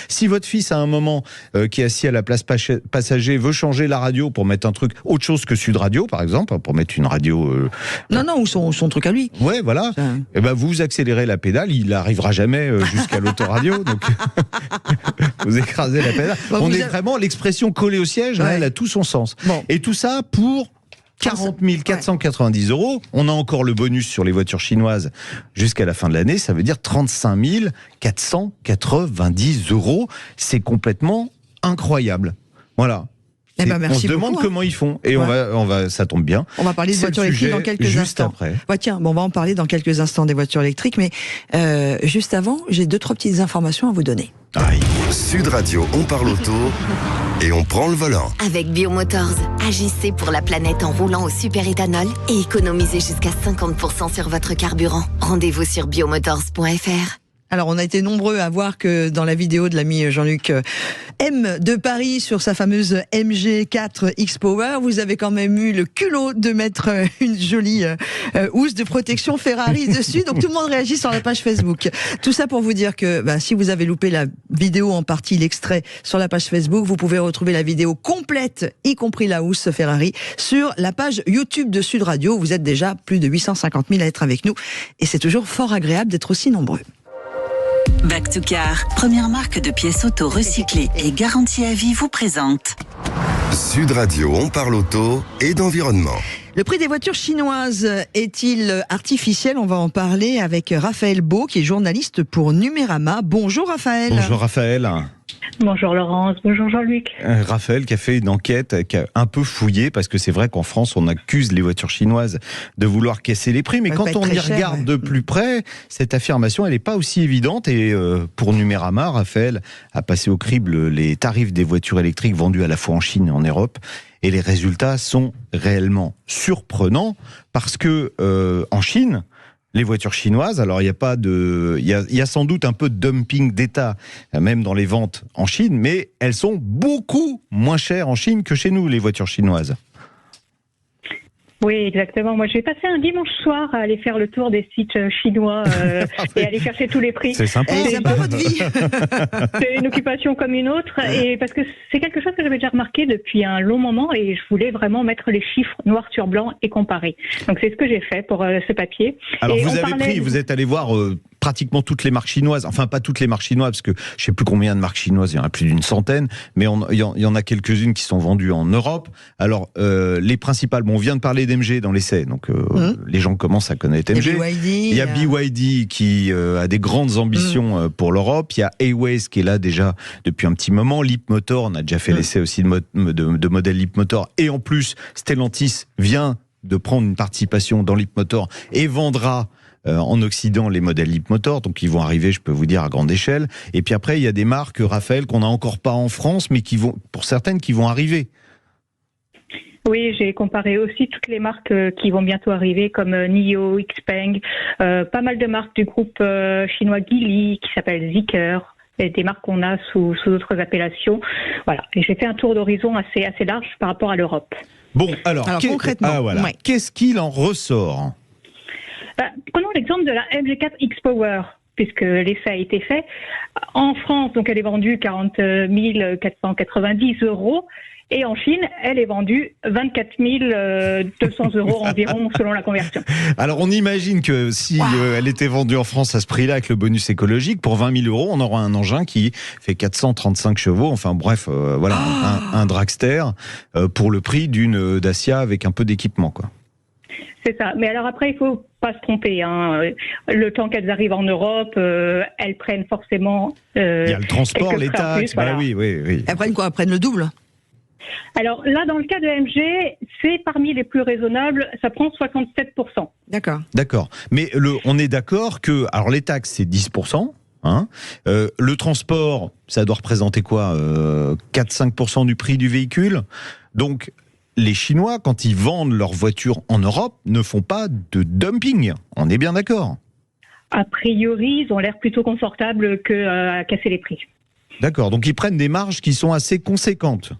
Speaker 3: Si votre fils, à un moment, qui est assis à la place passager, veut changer la radio pour mettre un truc autre chose que Sud Radio, par exemple, pour mettre une radio...
Speaker 2: ou son truc à lui.
Speaker 3: Ouais, voilà. Et vous accélérez la pédale, il n'arrivera jamais jusqu'à l'autoradio. Donc, vous écrasez la pédale. On est vraiment l'expression collée au siège, elle a tout son sens. Bon. Et tout ça pour 40 490 €. On a encore le bonus sur les voitures chinoises jusqu'à la fin de l'année. Ça veut dire 35 490 €. C'est complètement incroyable. Voilà.
Speaker 2: Merci
Speaker 3: on se demande comment ils font. Et on va, ça tombe bien.
Speaker 2: On va parler de voitures électriques dans quelques instants.
Speaker 3: Après.
Speaker 2: On va en parler dans quelques instants des voitures électriques. Mais juste avant, j'ai 2-3 petites informations à vous donner.
Speaker 1: Sud Radio, on parle auto et on prend le volant.
Speaker 7: Avec Biomotors, agissez pour la planète en roulant au superéthanol et économisez jusqu'à 50% sur votre carburant. Rendez-vous sur biomotors.fr.
Speaker 2: Alors, on a été nombreux à voir que dans la vidéo de l'ami Jean-Luc M de Paris sur sa fameuse MG4 X-Power, vous avez quand même eu le culot de mettre une jolie housse de protection Ferrari dessus. Donc, tout le monde réagit sur la page Facebook. Tout ça pour vous dire que si vous avez loupé la vidéo en partie, l'extrait sur la page Facebook, vous pouvez retrouver la vidéo complète, y compris la housse Ferrari, sur la page YouTube de Sud Radio. Vous êtes déjà plus de 850 000 à être avec nous. Et c'est toujours fort agréable d'être aussi nombreux.
Speaker 8: Back to Car, première marque de pièces auto recyclées et garantie à vie, vous présente
Speaker 1: Sud Radio, on parle auto et d'environnement.
Speaker 2: Le prix des voitures chinoises est-il artificiel ? On va en parler avec Raphaël Beau, qui est journaliste pour Numérama. Bonjour Raphaël.
Speaker 3: Bonjour Raphaël.
Speaker 9: Bonjour Laurence, bonjour Jean-Luc.
Speaker 3: Raphaël qui a fait une enquête, qui a un peu fouillé, parce que c'est vrai qu'en France on accuse les voitures chinoises de vouloir casser les prix, mais quand on y regarde de plus près, cette affirmation elle n'est pas aussi évidente. Et pour Numérama, Raphaël a passé au crible les tarifs des voitures électriques vendues à la fois en Chine et en Europe. Et les résultats sont réellement surprenants parce que en Chine, les voitures chinoises, alors il y a sans doute un peu de dumping d'État, même dans les ventes en Chine, mais elles sont beaucoup moins chères en Chine que chez nous, les voitures chinoises.
Speaker 9: Oui, exactement. Moi, je vais passer un dimanche soir à aller faire le tour des sites chinois et aller chercher tous les prix.
Speaker 3: C'est sympa.
Speaker 2: C'est sympa votre vie.
Speaker 9: C'est une occupation comme une autre, et parce que c'est quelque chose que j'avais déjà remarqué depuis un long moment, et je voulais vraiment mettre les chiffres noir sur blanc et comparer. Donc c'est ce que j'ai fait pour ce papier.
Speaker 3: Alors
Speaker 9: et
Speaker 3: vous êtes allé voir pratiquement toutes les marques chinoises, enfin pas toutes les marques chinoises, parce que je sais plus combien de marques chinoises, il y en a plus d'une centaine, mais il y en a quelques-unes qui sont vendues en Europe. Alors les principales, on vient de parler d'MG dans l'essai, donc les gens commencent à connaître MG.
Speaker 2: Il
Speaker 3: y a BYD qui a des grandes ambitions pour l'Europe. Il y a Airways qui est là déjà depuis un petit moment. Leapmotor, on a déjà fait l'essai aussi de modèles Leapmotor. Et en plus, Stellantis vient de prendre une participation dans Leapmotor et vendra en Occident les modèles Leapmotor. Donc ils vont arriver, je peux vous dire, à grande échelle. Et puis après, il y a des marques, Raphaël, qu'on n'a encore pas en France, mais qui vont, pour certaines, qui vont arriver.
Speaker 9: Oui, j'ai comparé aussi toutes les marques qui vont bientôt arriver, comme NIO, XPeng, pas mal de marques du groupe chinois Geely, qui s'appelle Zeekr, et des marques qu'on a sous d'autres appellations. Voilà. Et j'ai fait un tour d'horizon assez large par rapport à l'Europe.
Speaker 3: Bon, alors
Speaker 2: concrètement,
Speaker 3: qu'est-ce qu'il en ressort ?
Speaker 9: Prenons l'exemple de la MG4 X-Power, puisque l'essai a été fait. En France, donc, elle est vendue 40 490 €. Et en Chine, elle est vendue 24 200 € environ, selon la conversion.
Speaker 3: Alors, on imagine que si elle était vendue en France à ce prix-là, avec le bonus écologique, pour 20 000 €, on aura un engin qui fait 435 chevaux. Enfin, bref, voilà, un dragster pour le prix d'une Dacia avec un peu d'équipement, quoi.
Speaker 9: C'est ça. Mais alors après, il faut pas se tromper. Le temps qu'elles arrivent en Europe, elles prennent forcément.
Speaker 3: Il y a le transport, les taxes.
Speaker 9: Voilà.
Speaker 3: Oui.
Speaker 2: Elles prennent quoi ? Elles prennent le double ?
Speaker 9: Alors là, dans le cas de MG, c'est parmi les plus raisonnables. Ça prend 67%.
Speaker 2: D'accord.
Speaker 3: Mais on est d'accord que, alors les taxes, c'est 10%. Le transport, ça doit représenter quoi, 4-5% du prix du véhicule. Donc, les Chinois, quand ils vendent leurs voitures en Europe, ne font pas de dumping. On est bien d'accord ?
Speaker 9: A priori, ils ont l'air plutôt confortables qu'à casser les prix.
Speaker 3: D'accord, donc ils prennent des marges qui sont assez conséquentes.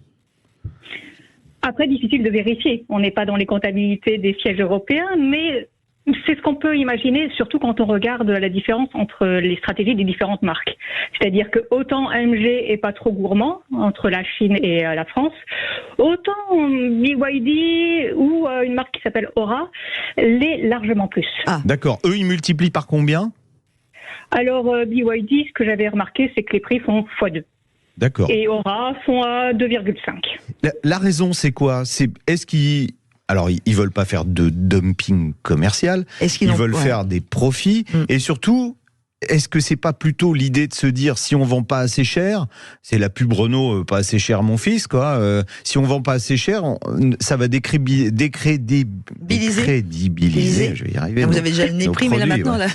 Speaker 9: Après, difficile de vérifier. On n'est pas dans les comptabilités des sièges européens, mais c'est ce qu'on peut imaginer, surtout quand on regarde la différence entre les stratégies des différentes marques. C'est-à-dire que autant AMG est pas trop gourmand entre la Chine et la France, autant BYD ou une marque qui s'appelle Aura l'est largement plus.
Speaker 3: D'accord. Eux, ils multiplient par combien ?
Speaker 9: Alors, BYD, ce que j'avais remarqué, c'est que les prix font x2.
Speaker 3: D'accord.
Speaker 9: Et Aura sont à 2,5.
Speaker 3: La raison, c'est quoi ? Est-ce qu'ils... Alors, ils veulent pas faire de dumping commercial, ils veulent faire des profits, et surtout, est-ce que c'est pas plutôt l'idée de se dire, si on vend pas assez cher, c'est la pub Renault, pas assez cher mon fils, quoi, si on vend pas assez cher, ça va décrédibiliser, je vais y arriver.
Speaker 2: Vous avez déjà le nez pris, mais là maintenant, la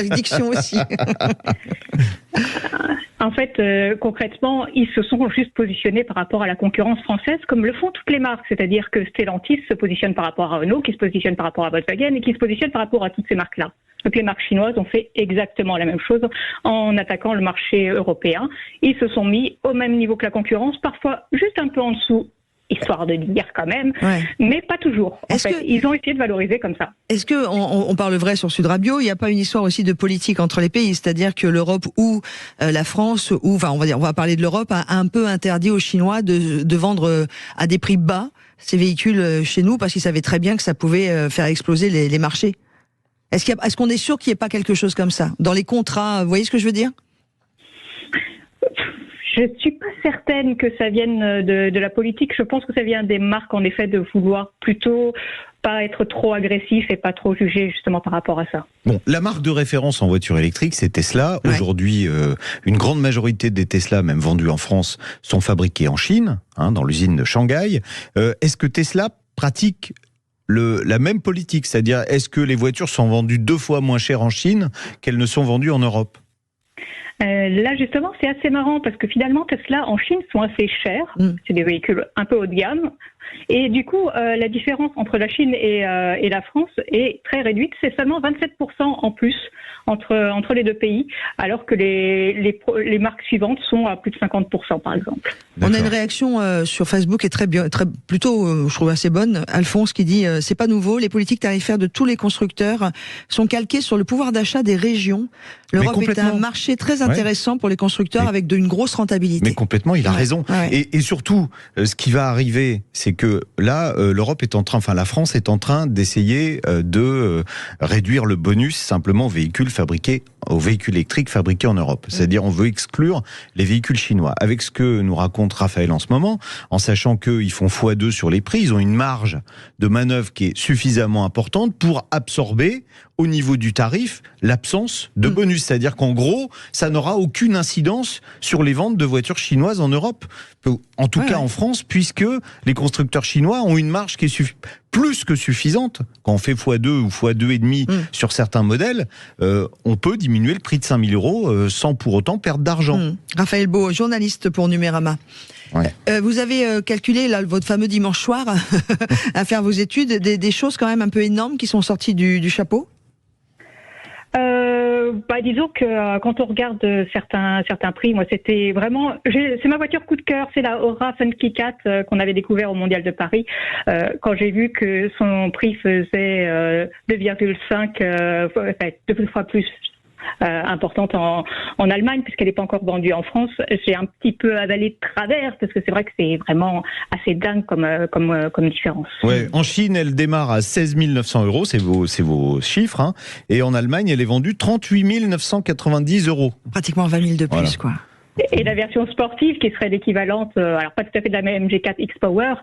Speaker 2: diction aussi.
Speaker 9: En fait, concrètement, ils se sont juste positionnés par rapport à la concurrence française, comme le font toutes les marques. C'est-à-dire que Stellantis se positionne par rapport à Renault, qui se positionne par rapport à Volkswagen et qui se positionne par rapport à toutes ces marques-là. Donc les marques chinoises ont fait exactement la même chose en attaquant le marché européen. Ils se sont mis au même niveau que la concurrence, parfois juste un peu en dessous, histoire de dire quand même, mais pas toujours. Ils ont essayé de valoriser comme ça.
Speaker 2: Est-ce que on parle vrai sur Sud Radio, il n'y a pas une histoire aussi de politique entre les pays, c'est-à-dire que l'Europe ou la France, ou enfin on va parler de l'Europe, a un peu interdit aux Chinois de vendre à des prix bas ces véhicules chez nous parce qu'ils savaient très bien que ça pouvait faire exploser les marchés. Est-ce qu'on est sûr qu'il n'y ait pas quelque chose comme ça dans les contrats? Vous voyez ce que je veux dire?
Speaker 9: Je ne suis pas certaine que ça vienne de la politique. Je pense que ça vient des marques, en effet, de vouloir plutôt pas être trop agressif et pas trop juger justement par rapport à ça.
Speaker 3: Bon, la marque de référence en voiture électrique, c'est Tesla. Ouais. Aujourd'hui, une grande majorité des Tesla, même vendus en France, sont fabriqués en Chine, dans l'usine de Shanghai. Est-ce que Tesla pratique la même politique? C'est-à-dire, est-ce que les voitures sont vendues 2 fois moins chères en Chine qu'elles ne sont vendues en Europe?
Speaker 9: Là, justement, c'est assez marrant parce que finalement, Tesla en Chine sont assez chers. C'est des véhicules un peu haut de gamme. Et du coup, la différence entre la Chine et la France est très réduite. C'est seulement 27% en plus entre les deux pays, alors que les marques suivantes sont à plus de 50%, par exemple.
Speaker 2: On a une réaction sur Facebook qui est plutôt, je trouve assez bonne. Alphonse qui dit c'est pas nouveau, les politiques tarifaires de tous les constructeurs sont calquées sur le pouvoir d'achat des régions. L'Europe est un marché très intéressant pour les constructeurs avec une grosse rentabilité.
Speaker 3: Mais complètement, il a raison.
Speaker 2: Ouais.
Speaker 3: Et surtout, ce qui va arriver, c'est que là, la France est en train d'essayer de réduire le bonus simplement aux véhicules électriques fabriqués en Europe. C'est-à-dire, on veut exclure les véhicules chinois. Avec ce que nous raconte Raphaël en ce moment, en sachant qu'ils font x2 sur les prix, ils ont une marge de manœuvre qui est suffisamment importante pour absorber au niveau du tarif l'absence de bonus. C'est-à-dire qu'en gros, ça n'aura aucune incidence sur les ventes de voitures chinoises en Europe. En tout cas en France, puisque les constructeurs chinois ont une marge qui est plus que suffisante. Quand on fait x2 ou x2,5 sur certains modèles, on peut diminuer le prix de 5 000 € sans pour autant perdre d'argent.
Speaker 2: Raphaël Beau, journaliste pour Numérama.
Speaker 3: Ouais.
Speaker 2: Vous avez calculé là, votre fameux dimanche soir à faire vos études, des choses quand même un peu énormes qui sont sorties du chapeau?
Speaker 9: Disons que quand on regarde certains prix, moi c'était vraiment, c'est ma voiture coup de cœur, c'est la Aura Funky Cat qu'on avait découvert au Mondial de Paris. Quand j'ai vu que son prix faisait 2 fois plus importante en Allemagne, puisqu'elle n'est pas encore vendue en France, j'ai un petit peu avalé de travers, parce que c'est vrai que c'est vraiment assez dingue comme différence.
Speaker 3: Ouais, en Chine, elle démarre à 16 900 €, c'est vos chiffres, hein, et en Allemagne, elle est vendue 38 990 €.
Speaker 2: Pratiquement 20 000 de plus, quoi.
Speaker 9: Et la version sportive, qui serait l'équivalente, alors pas tout à fait de la même MG4 X-Power,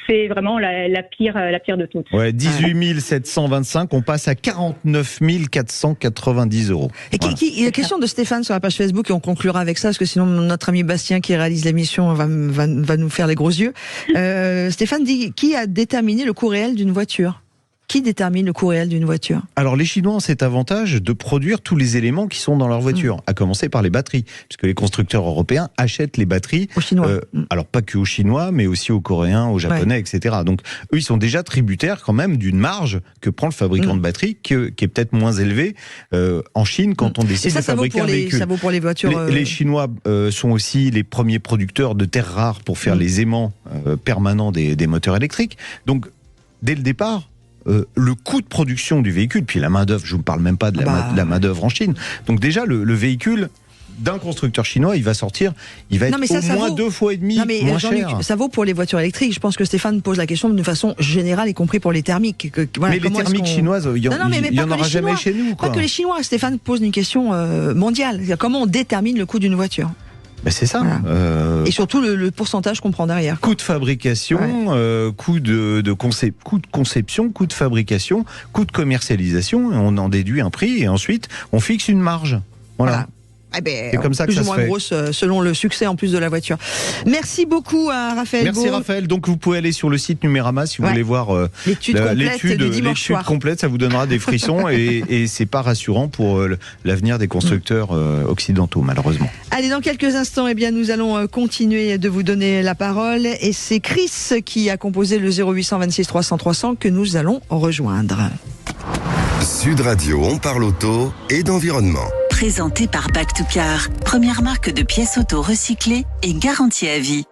Speaker 9: c'est vraiment la pire de toutes.
Speaker 3: Ouais, 18 725, on passe à 49 490 €.
Speaker 2: Et la question de Stéphane sur la page Facebook, et on conclura avec ça, parce que sinon notre ami Bastien qui réalise l'émission va nous faire les gros yeux. Stéphane dit, qui a déterminé le coût réel d'une voiture ? Qui détermine le coût réel d'une voiture ?
Speaker 3: Alors les Chinois ont cet avantage de produire tous les éléments qui sont dans leur voiture, à commencer par les batteries, puisque les constructeurs européens achètent les batteries
Speaker 2: aux Chinois.
Speaker 3: Alors pas que aux Chinois, mais aussi aux Coréens, aux Japonais, etc. Donc eux, ils sont déjà tributaires quand même d'une marge que prend le fabricant de batteries, qui est peut-être moins élevée en Chine quand on décide de fabriquer un véhicule.
Speaker 2: Ça vaut pour les voitures.
Speaker 3: Les Chinois sont aussi les premiers producteurs de terres rares pour faire les aimants permanents des moteurs électriques. Donc dès le départ, le coût de production du véhicule, puis la main-d'œuvre, je ne vous parle même pas de la main-d'œuvre en Chine. Donc déjà, le véhicule d'un constructeur chinois, il va être au moins 2,5 fois moins cher.
Speaker 2: Ça vaut pour les voitures électriques. Je pense que Stéphane pose la question d'une façon générale, y compris pour les thermiques.
Speaker 3: Mais les thermiques chinoises, il n'y en aura jamais chez nous.
Speaker 2: Pas que les Chinois. Stéphane pose une question mondiale. Comment on détermine le coût d'une voiture ?
Speaker 3: Ben c'est ça.
Speaker 2: Voilà. Et surtout le pourcentage qu'on prend derrière.
Speaker 3: Coût de fabrication, coût de conception, coût de fabrication, coût de commercialisation. On en déduit un prix et ensuite on fixe une marge. Voilà.
Speaker 2: C'est comme ça que ça se fait. Plus ou moins grosse selon le succès en plus de la voiture. Merci beaucoup à Raphaël.
Speaker 3: Merci Raphaël. Donc vous pouvez aller sur le site Numérama si vous voulez voir l'étude complète. Ça vous donnera des frissons et c'est pas rassurant pour l'avenir des constructeurs occidentaux malheureusement.
Speaker 2: Allez, dans quelques instants, nous allons continuer de vous donner la parole et c'est Chris qui a composé le 0826 300 300 que nous allons rejoindre.
Speaker 1: Sud Radio, on parle auto et d'environnement.
Speaker 8: Présenté par Back to Car, première marque de pièces auto recyclées et garantie à vie.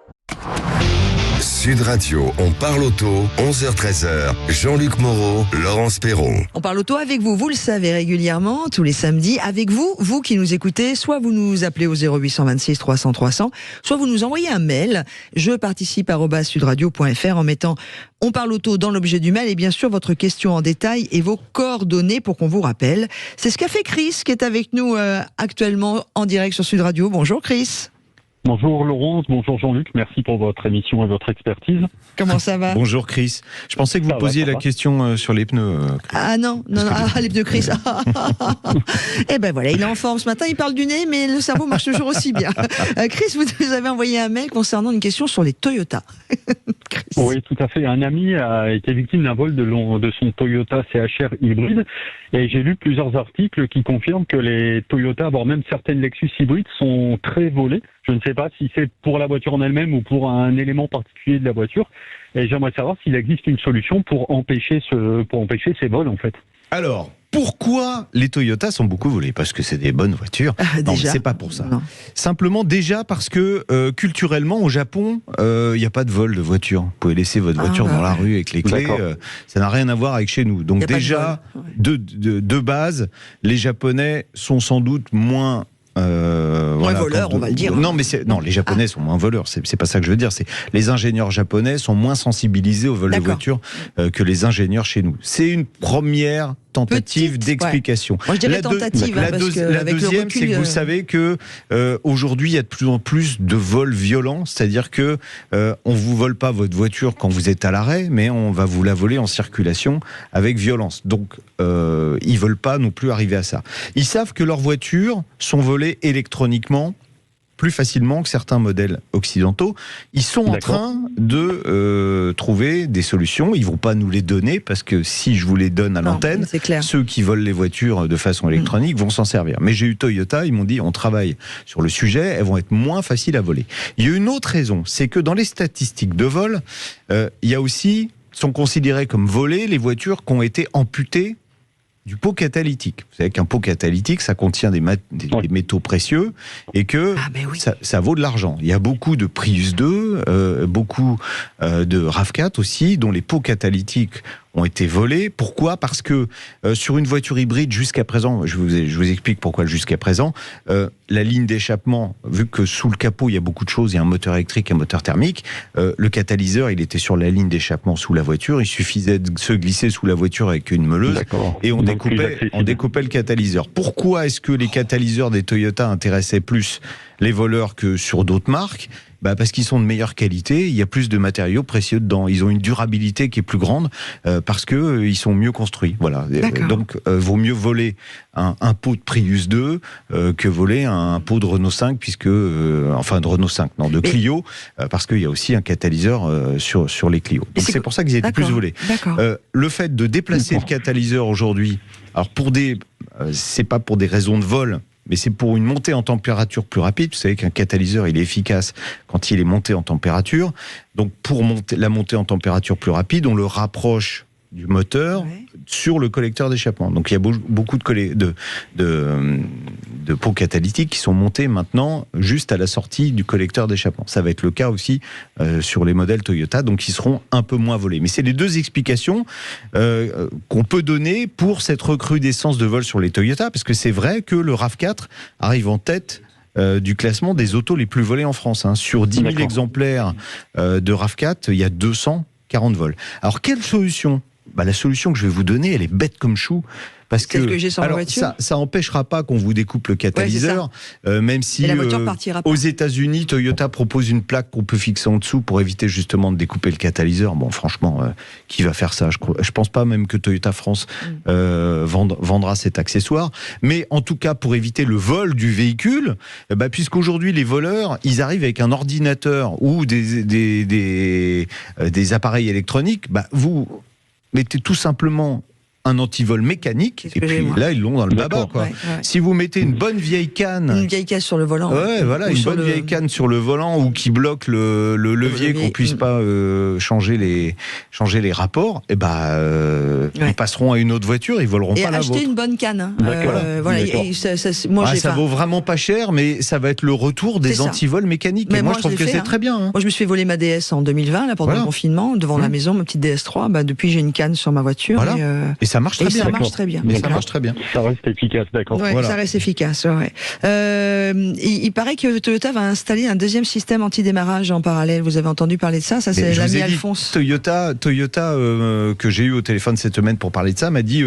Speaker 1: Sud Radio, on parle auto, 11h-13h, Jean-Luc Moreau, Laurence Perron.
Speaker 2: On parle auto avec vous, vous le savez régulièrement, tous les samedis, avec vous, vous qui nous écoutez, soit vous nous appelez au 0826 300 300, soit vous nous envoyez un mail, je participe @sudradio.fr en mettant on parle auto dans l'objet du mail et bien sûr votre question en détail et vos coordonnées pour qu'on vous rappelle. C'est ce qu'a fait Chris qui est avec nous actuellement en direct sur Sud Radio. Bonjour Chris.
Speaker 10: Bonjour Laurence, bonjour Jean-Luc, merci pour votre émission et votre expertise.
Speaker 2: Comment ça va ?
Speaker 3: Bonjour Chris. Je pensais que vous posiez la question sur les pneus.
Speaker 2: Non, les pneus Chris. Eh ben voilà, il est en forme ce matin, il parle du nez, mais le cerveau marche toujours aussi bien. Chris, vous nous avez envoyé un mail concernant une question sur les Toyota.
Speaker 10: Oui, tout à fait. Un ami a été victime d'un vol de son Toyota CHR hybride et j'ai lu plusieurs articles qui confirment que les Toyota, voire même certaines Lexus hybrides sont très volées. Je ne sais pas si c'est pour la voiture en elle-même ou pour un élément particulier de la voiture. Et j'aimerais savoir s'il existe une solution pour empêcher ces vols, en fait.
Speaker 3: Alors, pourquoi les Toyota sont beaucoup volés? Parce que c'est des bonnes voitures. Non, mais c'est pas pour ça. Non. Simplement déjà parce que culturellement au Japon, il n'y a pas de vol de voiture. Vous pouvez laisser votre voiture dans la rue avec les clés. Ça n'a rien à voir avec chez nous. Donc déjà, de base, les Japonais sont sans doute moins...
Speaker 2: moins voleurs, on va le dire.
Speaker 3: Non, mais les Japonais sont moins voleurs. C'est pas ça que je veux dire. C'est les ingénieurs japonais sont moins sensibilisés au vol de voiture que les ingénieurs chez nous. C'est une première tentative d'explication.
Speaker 2: Moi, je dirais tentative.
Speaker 3: La deuxième, c'est que vous savez que aujourd'hui, il y a de plus en plus de vols violents. C'est-à-dire que on vous vole pas votre voiture quand vous êtes à l'arrêt, mais on va vous la voler en circulation avec violence. Donc, ils veulent pas non plus arriver à ça. Ils savent que leurs voitures sont volées électroniquement plus facilement que certains modèles occidentaux. Ils sont en train de trouver des solutions. Ils vont pas nous les donner parce que si je vous les donne à l'antenne, ceux qui volent les voitures de façon électronique vont s'en servir. Mais j'ai eu Toyota, ils m'ont dit on travaille sur le sujet, elles vont être moins faciles à voler. Il y a une autre raison, c'est que dans les statistiques de vol, il y a aussi, sont considérées comme volées les voitures qui ont été amputées du pot catalytique. Vous savez qu'un pot catalytique, ça contient des métaux précieux et que ça vaut de l'argent. Il y a beaucoup de Prius 2, beaucoup de RAV4 aussi, dont les pots catalytiques ont été volés. Pourquoi ? Parce que sur une voiture hybride, jusqu'à présent, je vous explique pourquoi jusqu'à présent, la ligne d'échappement, vu que sous le capot, il y a beaucoup de choses, il y a un moteur électrique, un moteur thermique, le catalyseur, il était sur la ligne d'échappement sous la voiture, il suffisait de se glisser sous la voiture avec une meuleuse et on découpait le catalyseur. Pourquoi est-ce que les catalyseurs des Toyota intéressaient plus les voleurs que sur d'autres marques ? Parce qu'ils sont de meilleure qualité, il y a plus de matériaux précieux dedans, ils ont une durabilité qui est plus grande parce que ils sont mieux construits. Voilà. Donc vaut mieux voler un pot de Prius 2 que voler un pot de Renault 5 de Renault 5, non, de Clio parce qu'il y a aussi un catalyseur sur les Clio. Donc c'est pour ça qu'ils étaient plus volés. Le fait de déplacer le catalyseur aujourd'hui, alors c'est pas pour des raisons de vol, mais c'est pour une montée en température plus rapide. Vous savez qu'un catalyseur, il est efficace quand il est monté en température. Donc, pour la montée en température plus rapide, on le rapproche du moteur sur le collecteur d'échappement. Donc, il y a beaucoup de pots catalytiques qui sont montés maintenant juste à la sortie du collecteur d'échappement. Ça va être le cas aussi sur les modèles Toyota, donc ils seront un peu moins volés. Mais c'est les deux explications qu'on peut donner pour cette recrudescence de vol sur les Toyota, parce que c'est vrai que le RAV4 arrive en tête du classement des autos les plus volées en France. Sur 10 000 exemplaires de RAV4, il y a 240 vols. Alors, quelle solution ? La solution que je vais vous donner, elle est bête comme chou. Parce que
Speaker 2: j'ai sur la voiture.
Speaker 3: Ça empêchera pas qu'on vous découpe le catalyseur, même si aux États-Unis, Toyota propose une plaque qu'on peut fixer en dessous pour éviter justement de découper le catalyseur. Bon, franchement, qui va faire ça ? Je pense pas même que Toyota France vendra cet accessoire. Mais en tout cas, pour éviter le vol du véhicule, puisqu'aujourd'hui les voleurs, ils arrivent avec un ordinateur ou des appareils électroniques, vous mettez tout simplement un antivol mécanique, et puis là ils l'ont dans le baba. Si vous mettez une bonne vieille canne...
Speaker 2: Une vieille caisse sur le volant.
Speaker 3: Une bonne vieille canne sur le volant ou qui bloque le levier, qu'on puisse pas changer les rapports, ils passeront à une autre voiture, ils voleront pas la vôtre.
Speaker 2: Et acheter une bonne canne.
Speaker 3: Ça vaut vraiment pas cher, mais ça va être le retour des antivols mécaniques. Mais moi je trouve que c'est très bien.
Speaker 2: Moi je me suis fait voler ma DS en 2020, pendant le confinement, devant la maison, ma petite DS3. Depuis j'ai une canne sur ma voiture.
Speaker 3: Et ça marche très bien.
Speaker 2: Ça marche très bien.
Speaker 3: Ça marche très bien.
Speaker 10: Ça reste efficace, d'accord.
Speaker 2: Ça reste efficace. Il paraît que Toyota va installer un deuxième système anti-démarrage en parallèle. Vous avez entendu parler de ça ? Ça, c'est l'ami Alphonse.
Speaker 3: Toyota que j'ai eu au téléphone cette semaine pour parler de ça, m'a dit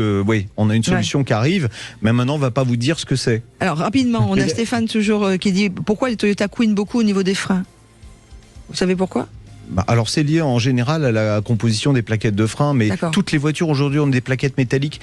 Speaker 3: on a une solution qui arrive, mais maintenant on va pas vous dire ce que c'est.
Speaker 2: Alors rapidement, on a Stéphane toujours qui dit pourquoi les Toyota couinent beaucoup au niveau des freins. Vous savez pourquoi ?
Speaker 3: Alors c'est lié en général à la composition des plaquettes de frein, mais toutes les voitures aujourd'hui ont des plaquettes métalliques.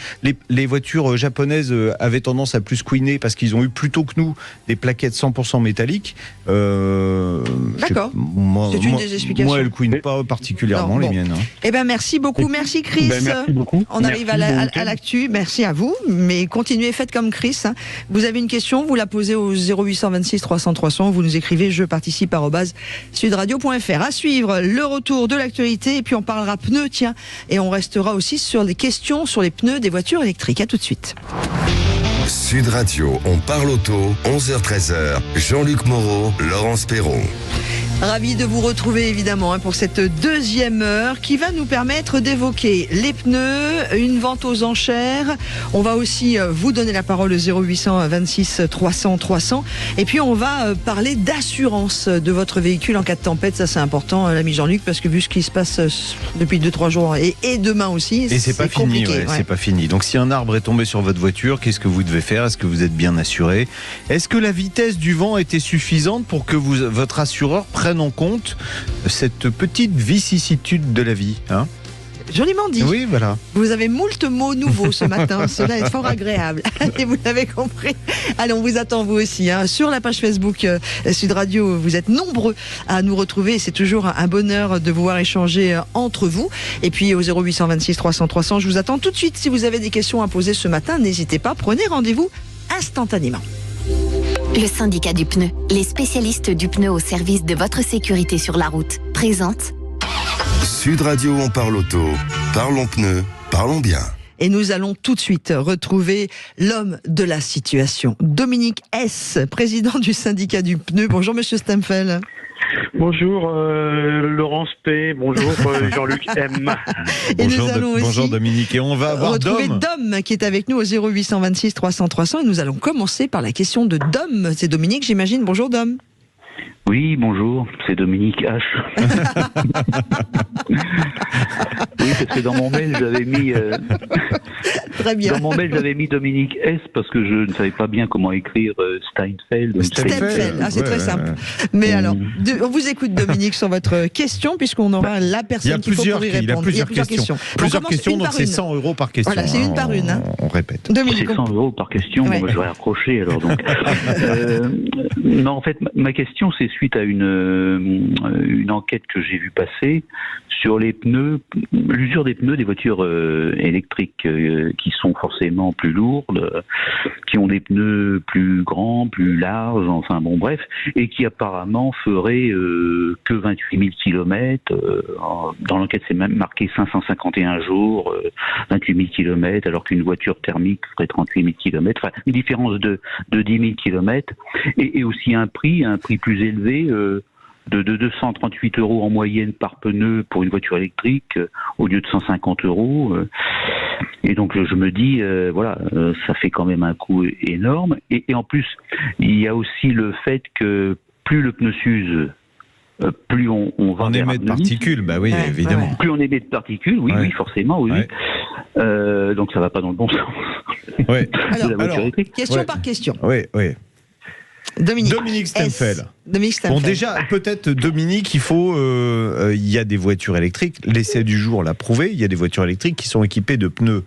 Speaker 3: Les voitures japonaises avaient tendance à plus couiner parce qu'ils ont eu plutôt que nous des plaquettes 100% métalliques.
Speaker 2: D'accord.
Speaker 3: Moi
Speaker 2: C'est une des explications.
Speaker 3: Moi, elles couinent pas particulièrement, les miennes.
Speaker 2: Eh ben, merci beaucoup. Merci, Chris.
Speaker 10: Merci beaucoup.
Speaker 2: On arrive à l'actu. Merci à vous. Mais continuez, faites comme Chris. Vous avez une question, vous la posez au 0826 300 300. Vous nous écrivez je participe @sudradio.fr. À suivre le retour de l'actualité. Et puis, on parlera pneus, tiens. Et on restera aussi sur les questions sur les pneus des voitures électriques. À tout de suite.
Speaker 1: Sud Radio, on parle auto, 11h-13h. Jean-Luc Moreau, Laurence Perron.
Speaker 2: Ravi de vous retrouver évidemment pour cette deuxième heure qui va nous permettre d'évoquer les pneus, une vente aux enchères. On va aussi vous donner la parole au 0826 300 300. Et puis on va parler d'assurance de votre véhicule en cas de tempête. Ça c'est important, l'ami Jean-Luc, parce que vu ce qui se passe depuis 2-3 jours et demain aussi,
Speaker 3: et c'est pas fini. C'est pas fini. Donc si un arbre est tombé sur votre voiture, qu'est-ce que vous devez faire? Est-ce que vous êtes bien assuré? Est-ce que la vitesse du vent était suffisante pour que votre assureur prenne en compte cette petite vicissitude de la vie,
Speaker 2: Joliment dit.
Speaker 3: Oui, voilà.
Speaker 2: Vous avez moult mots nouveaux ce matin. Cela est fort agréable. Et vous l'avez compris. Allez, on vous attend vous aussi. Sur la page Facebook Sud Radio, vous êtes nombreux à nous retrouver. C'est toujours un bonheur de vous voir échanger entre vous. Et puis au 0826 300 300, je vous attends tout de suite. Si vous avez des questions à poser ce matin, n'hésitez pas. Prenez rendez-vous instantanément.
Speaker 7: Le syndicat du pneu, les spécialistes du pneu au service de votre sécurité sur la route, présente
Speaker 1: Sud Radio, on parle auto. Parlons pneus, parlons bien.
Speaker 2: Et nous allons tout de suite retrouver l'homme de la situation, Dominique S., président du syndicat du pneu. Bonjour Monsieur Stemfel.
Speaker 11: Bonjour Laurence P. Bonjour Jean-Luc M.
Speaker 2: Et nous allons aussi
Speaker 3: bonjour Dominique. Et on va
Speaker 2: retrouver Dom qui est avec nous au 0826 300 300. Et nous allons commencer par la question de Dom. C'est Dominique, j'imagine. Bonjour Dom.
Speaker 12: Oui, bonjour, c'est Dominique H. Oui, parce que dans mon mail, j'avais mis...
Speaker 2: Très bien.
Speaker 12: Dans mon mail, j'avais mis Dominique S parce que je ne savais pas bien comment écrire Steinfeld.
Speaker 2: Steinfeld, c'est très simple. Mais alors, on vous écoute Dominique sur votre question, puisqu'on aura la personne qu'il faut pour y répondre.
Speaker 3: Il y a plusieurs questions. Plusieurs questions, donc c'est 100 € par question.
Speaker 2: Voilà, c'est une par une.
Speaker 3: On répète.
Speaker 12: Dominique, c'est 100 € par question, ouais. Moi, je vais raccrocher alors. Donc. Non, en fait, ma question, c'est suite à une enquête que j'ai vue passer sur les pneus, l'usure des pneus des voitures électriques qui sont forcément plus lourdes, qui ont des pneus plus grands, plus larges, enfin bon bref, et qui apparemment feraient que 28 000 km. Dans l'enquête, c'est même marqué 551 jours, 28 000 km, alors qu'une voiture thermique ferait 38 000 km. Enfin, une différence de 10 000 km. Et aussi un prix plus élevé de 238 € en moyenne par pneu pour une voiture électrique au lieu de 150 €. Et donc je me dis, ça fait quand même un coût énorme. Et en plus, il y a aussi le fait que plus le pneu s'use, plus on va
Speaker 3: on émet de particules, bah oui, évidemment.
Speaker 12: Plus on émet de particules, oui, forcément, oui. Ouais. Donc ça va pas dans le bon sens.
Speaker 3: Ouais.
Speaker 2: Alors, question par question.
Speaker 3: Oui.
Speaker 2: Dominique
Speaker 3: Stemfel. Bon, déjà, peut-être, Dominique, il y a des voitures électriques, l'essai du jour l'a prouvé, il y a des voitures électriques qui sont équipées de pneus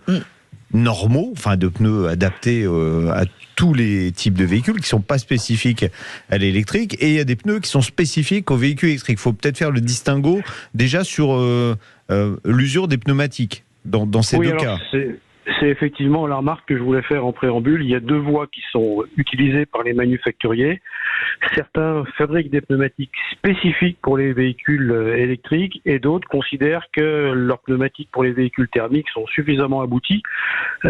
Speaker 3: normaux, enfin de pneus adaptés à tous les types de véhicules, qui ne sont pas spécifiques à l'électrique, et il y a des pneus qui sont spécifiques aux véhicules électriques. Il faut peut-être faire le distinguo déjà sur l'usure des pneumatiques dans ces deux cas.
Speaker 11: C'est effectivement la remarque que je voulais faire en préambule. Il y a deux voies qui sont utilisées par les manufacturiers. Certains fabriquent des pneumatiques spécifiques pour les véhicules électriques et d'autres considèrent que leurs pneumatiques pour les véhicules thermiques sont suffisamment aboutis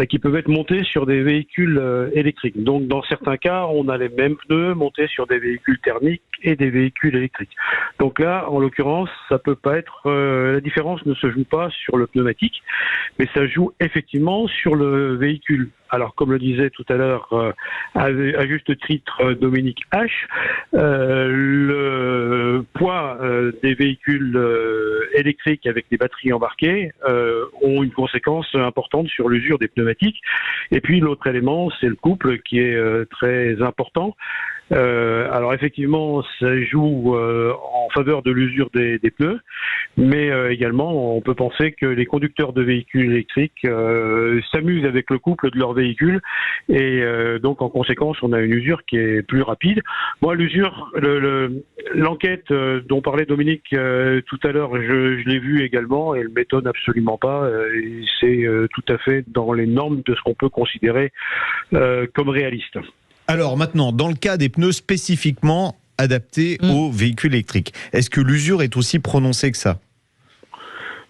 Speaker 11: qui peuvent être montés sur des véhicules électriques. Donc dans certains cas, on a les mêmes pneus montés sur des véhicules thermiques et des véhicules électriques. Donc là, en l'occurrence, ça peut pas être... la différence ne se joue pas sur le pneumatique, mais ça joue effectivement sur le véhicule. Alors, comme le disait tout à l'heure, à juste titre, Dominique H, le poids des véhicules électriques avec des batteries embarquées ont une conséquence importante sur l'usure des pneumatiques. Et puis, l'autre élément, c'est le couple qui est très important. Alors effectivement, ça joue en faveur de l'usure des pneus, mais également on peut penser que les conducteurs de véhicules électriques s'amusent avec le couple de leur véhicule et donc en conséquence on a une usure qui est plus rapide. Moi l'usure, l'enquête dont parlait Dominique tout à l'heure, je l'ai vue également et elle m'étonne absolument pas. C'est tout à fait dans les normes de ce qu'on peut considérer comme réaliste.
Speaker 3: Alors maintenant, dans le cas des pneus spécifiquement adaptés aux véhicules électriques, est-ce que l'usure est aussi prononcée que ça ?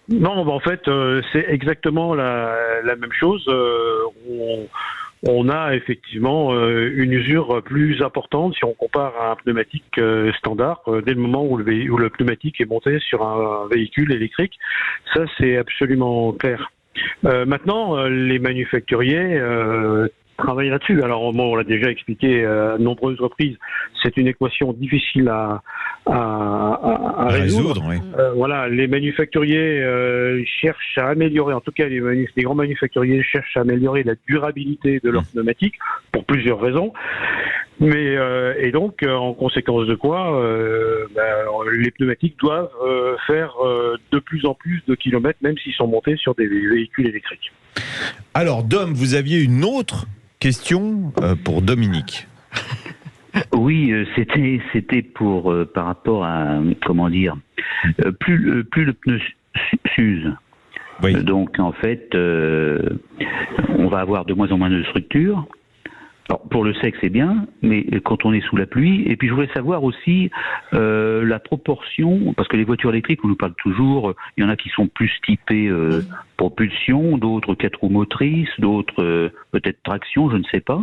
Speaker 11: Non, en fait, c'est exactement la même chose. On a effectivement une usure plus importante si on compare à un pneumatique standard dès le moment où le pneumatique est monté sur un véhicule électrique. Ça, c'est absolument clair. Maintenant, les manufacturiers travaillent là-dessus. Alors, on l'a déjà expliqué à de nombreuses reprises, c'est une équation difficile à résoudre. Oui. Voilà, les manufacturiers cherchent à améliorer, en tout cas les grands manufacturiers cherchent à améliorer la durabilité de leurs pneumatiques pour plusieurs raisons. Mais et donc en conséquence de quoi, les pneumatiques doivent faire de plus en plus de kilomètres, même s'ils sont montés sur des véhicules électriques.
Speaker 3: Alors Dom, vous aviez une autre question pour Dominique.
Speaker 12: Oui, c'était pour par rapport à comment dire, plus le pneu s'use. Oui. Donc en fait, on va avoir de moins en moins de structure. Alors, pour le sec, c'est bien, mais quand on est sous la pluie, et puis je voulais savoir aussi la proportion, parce que les voitures électriques, on nous parle toujours, il y en a qui sont plus typées propulsion, d'autres 4 roues motrices, d'autres peut-être traction, je ne sais pas.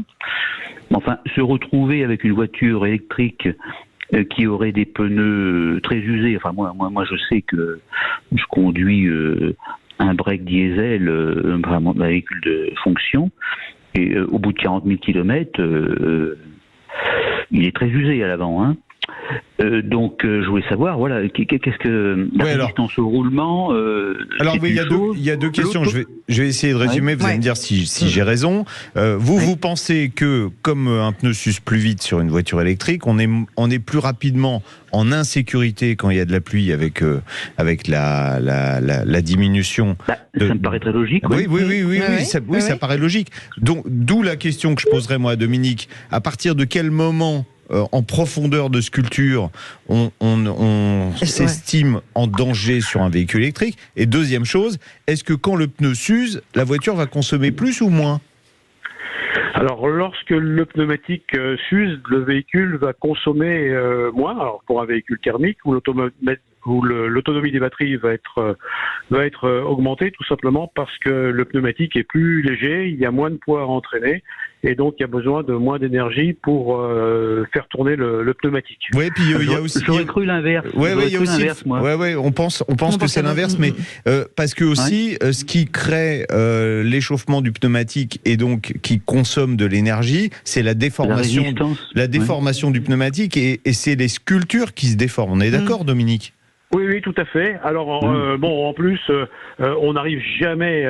Speaker 12: Enfin, se retrouver avec une voiture électrique qui aurait des pneus très usés, enfin moi je sais que je conduis un break diesel, un véhicule de fonction, et au bout de 40 000 km, il est très usé à l'avant. Hein. Donc, je voulais savoir, voilà, qu'est-ce que la résistance au roulement.
Speaker 3: Alors, oui, il y a deux questions. Je vais essayer de résumer. Vous allez me dire si j'ai raison. Vous pensez que, comme un pneu s'use plus vite sur une voiture électrique, on est plus rapidement en insécurité quand il y a de la pluie avec la diminution.
Speaker 12: Ça me paraît très logique.
Speaker 3: Oui, ça paraît logique. Donc, d'où la question que je poserai moi à Dominique. À partir de quel moment en profondeur de sculpture, on s'estime en danger sur un véhicule électrique? Et deuxième chose, est-ce que quand le pneu s'use, la voiture va consommer plus ou moins?
Speaker 11: Alors, lorsque le pneumatique s'use, le véhicule va consommer moins. Alors, pour un véhicule thermique où l'autonomie des batteries va être augmentée, tout simplement parce que le pneumatique est plus léger, il y a moins de poids à entraîner, et donc il y a besoin de moins d'énergie pour faire tourner le pneumatique.
Speaker 3: Oui, puis il y a aussi.
Speaker 12: J'aurais cru l'inverse.
Speaker 3: On pense que c'est l'inverse, mais parce que aussi, ce qui crée l'échauffement du pneumatique et donc qui consomme de l'énergie, c'est la déformation du pneumatique et c'est les sculptures qui se déforment. On est d'accord, Dominique?
Speaker 11: Oui, tout à fait. Alors, en plus, on n'arrive jamais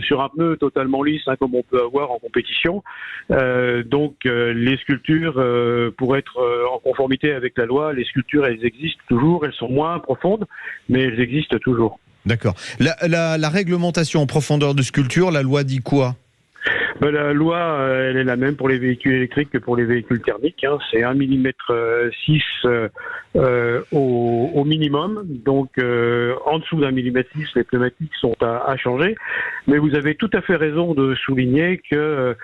Speaker 11: sur un pneu totalement lisse, comme on peut avoir en compétition. Donc, les sculptures, pour être en conformité avec la loi, les sculptures, elles existent toujours. Elles sont moins profondes, mais elles existent toujours.
Speaker 3: D'accord. La réglementation en profondeur de sculpture, la loi dit quoi ?
Speaker 11: La loi, elle est la même pour les véhicules électriques que pour les véhicules thermiques. C'est 1,6 mm au minimum. Donc, en dessous d'1,6 mm, les pneumatiques sont à changer. Mais vous avez tout à fait raison de souligner que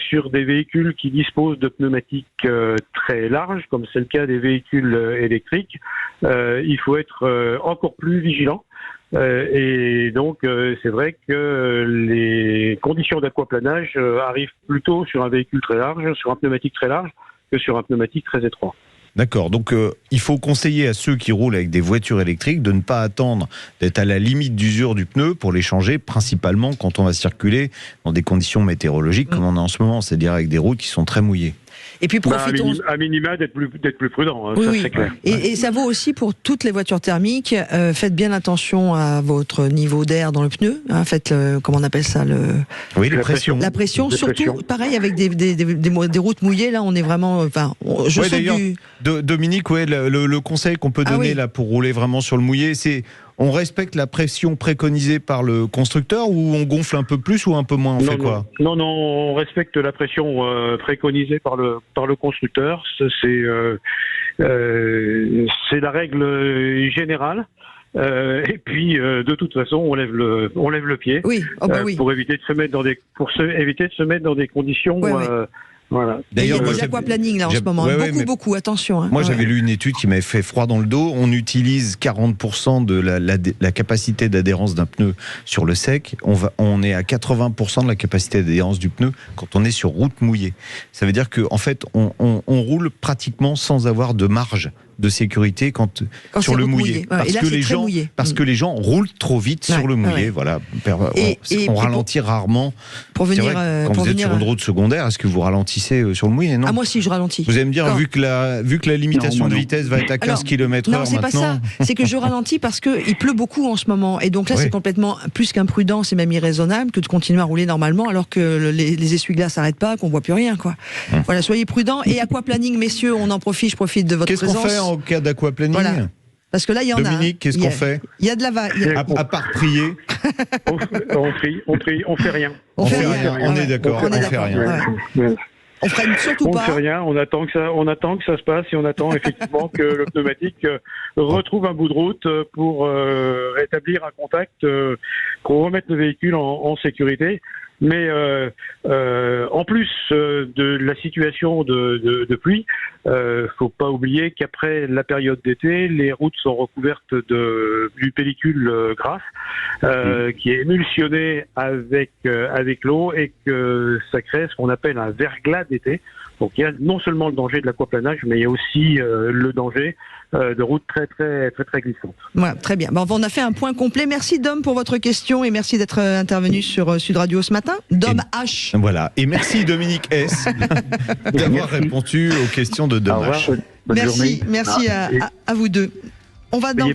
Speaker 11: sur des véhicules qui disposent de pneumatiques très larges, comme c'est le cas des véhicules électriques, il faut être encore plus vigilant. Et donc, c'est vrai que les conditions d'aquaplanage arrivent plutôt sur un véhicule très large, sur un pneumatique très large, que sur un pneumatique très étroit.
Speaker 3: D'accord, donc il faut conseiller à ceux qui roulent avec des voitures électriques de ne pas attendre d'être à la limite d'usure du pneu pour les changer, principalement quand on va circuler dans des conditions météorologiques comme on a en ce moment, c'est-à-dire avec des routes qui sont très mouillées.
Speaker 2: Et puis profitons.
Speaker 11: À minima d'être plus prudent,
Speaker 2: Oui,
Speaker 11: ça
Speaker 2: oui.
Speaker 11: c'est clair.
Speaker 2: Et ça vaut aussi pour toutes les voitures thermiques. Faites bien attention à votre niveau d'air dans le pneu. Faites comment on appelle ça
Speaker 3: Oui, la pression.
Speaker 2: La pression, surtout pareil avec des routes mouillées. Là, on est vraiment. Je
Speaker 3: ouais,
Speaker 2: saute
Speaker 3: d'ailleurs,
Speaker 2: du.
Speaker 3: Dominique, le conseil qu'on peut donner là pour rouler vraiment sur le mouillé, c'est on respecte la pression préconisée par le constructeur ou on gonfle un peu plus ou un peu moins, quoi ?
Speaker 11: Non, on respecte la pression préconisée par le constructeur. C'est la règle générale. Et puis, de toute façon, on lève le pied.
Speaker 2: Oui.
Speaker 11: Pour éviter de se mettre dans des conditions. Voilà.
Speaker 2: D'ailleurs, il y a des aquaplaning là en ce moment. Beaucoup, attention.
Speaker 3: Moi, j'avais lu une étude qui m'avait fait froid dans le dos. On utilise 40% de la capacité d'adhérence d'un pneu sur le sec. On est à 80% de la capacité d'adhérence du pneu quand on est sur route mouillée. Ça veut dire qu'en fait, on roule pratiquement sans avoir de marge de sécurité quand sur le mouillé.
Speaker 2: Parce
Speaker 3: que les gens roulent trop vite sur le mouillé. Voilà. On ralentit rarement. Quand vous êtes sur une route secondaire, est-ce que vous ralentissez sur le mouillé? Non.
Speaker 2: Moi, si, je ralentis.
Speaker 3: Vous allez me dire, vu que la limitation de vitesse va être à 15 km/h maintenant.
Speaker 2: Non, c'est pas ça. C'est que je ralentis parce qu'il pleut beaucoup en ce moment. Et donc là, c'est complètement plus qu'imprudent, c'est même irraisonnable que de continuer à rouler normalement alors que les essuie-glaces s'arrêtent pas, qu'on voit plus rien, quoi. Voilà, soyez prudents. Et aquaplaning, messieurs, je profite de votre présence.
Speaker 3: Qu'est-ce qu'on fait en cas d'aquaplaning?
Speaker 2: Voilà. Parce que là, il y en a.
Speaker 3: Dominique, qu'est-ce qu'on fait?
Speaker 2: Il y a de la vague.
Speaker 3: À part prier.
Speaker 11: On fait rien.
Speaker 3: On est d'accord. On fait rien.
Speaker 2: On freine surtout pas.
Speaker 11: On ne fait rien, on attend que ça se passe et on attend effectivement que le pneumatique retrouve un bout de route pour rétablir un contact, qu'on remette le véhicule en sécurité. Mais en plus de la situation de pluie, faut pas oublier qu'après la période d'été, les routes sont recouvertes d'une pellicule grasse qui est émulsionnée avec l'eau et que ça crée ce qu'on appelle un verglas d'été. Donc il y a non seulement le danger de l'aquaplanage, mais il y a aussi le danger de routes très glissantes.
Speaker 2: Ouais, très bien. On a fait un point complet. Merci Dom pour votre question et merci d'être intervenu sur Sud Radio ce matin. Dom H.
Speaker 3: Voilà. Et merci Dominique S. d'avoir répondu aux questions de Dom H.
Speaker 2: Merci à vous deux. On va dans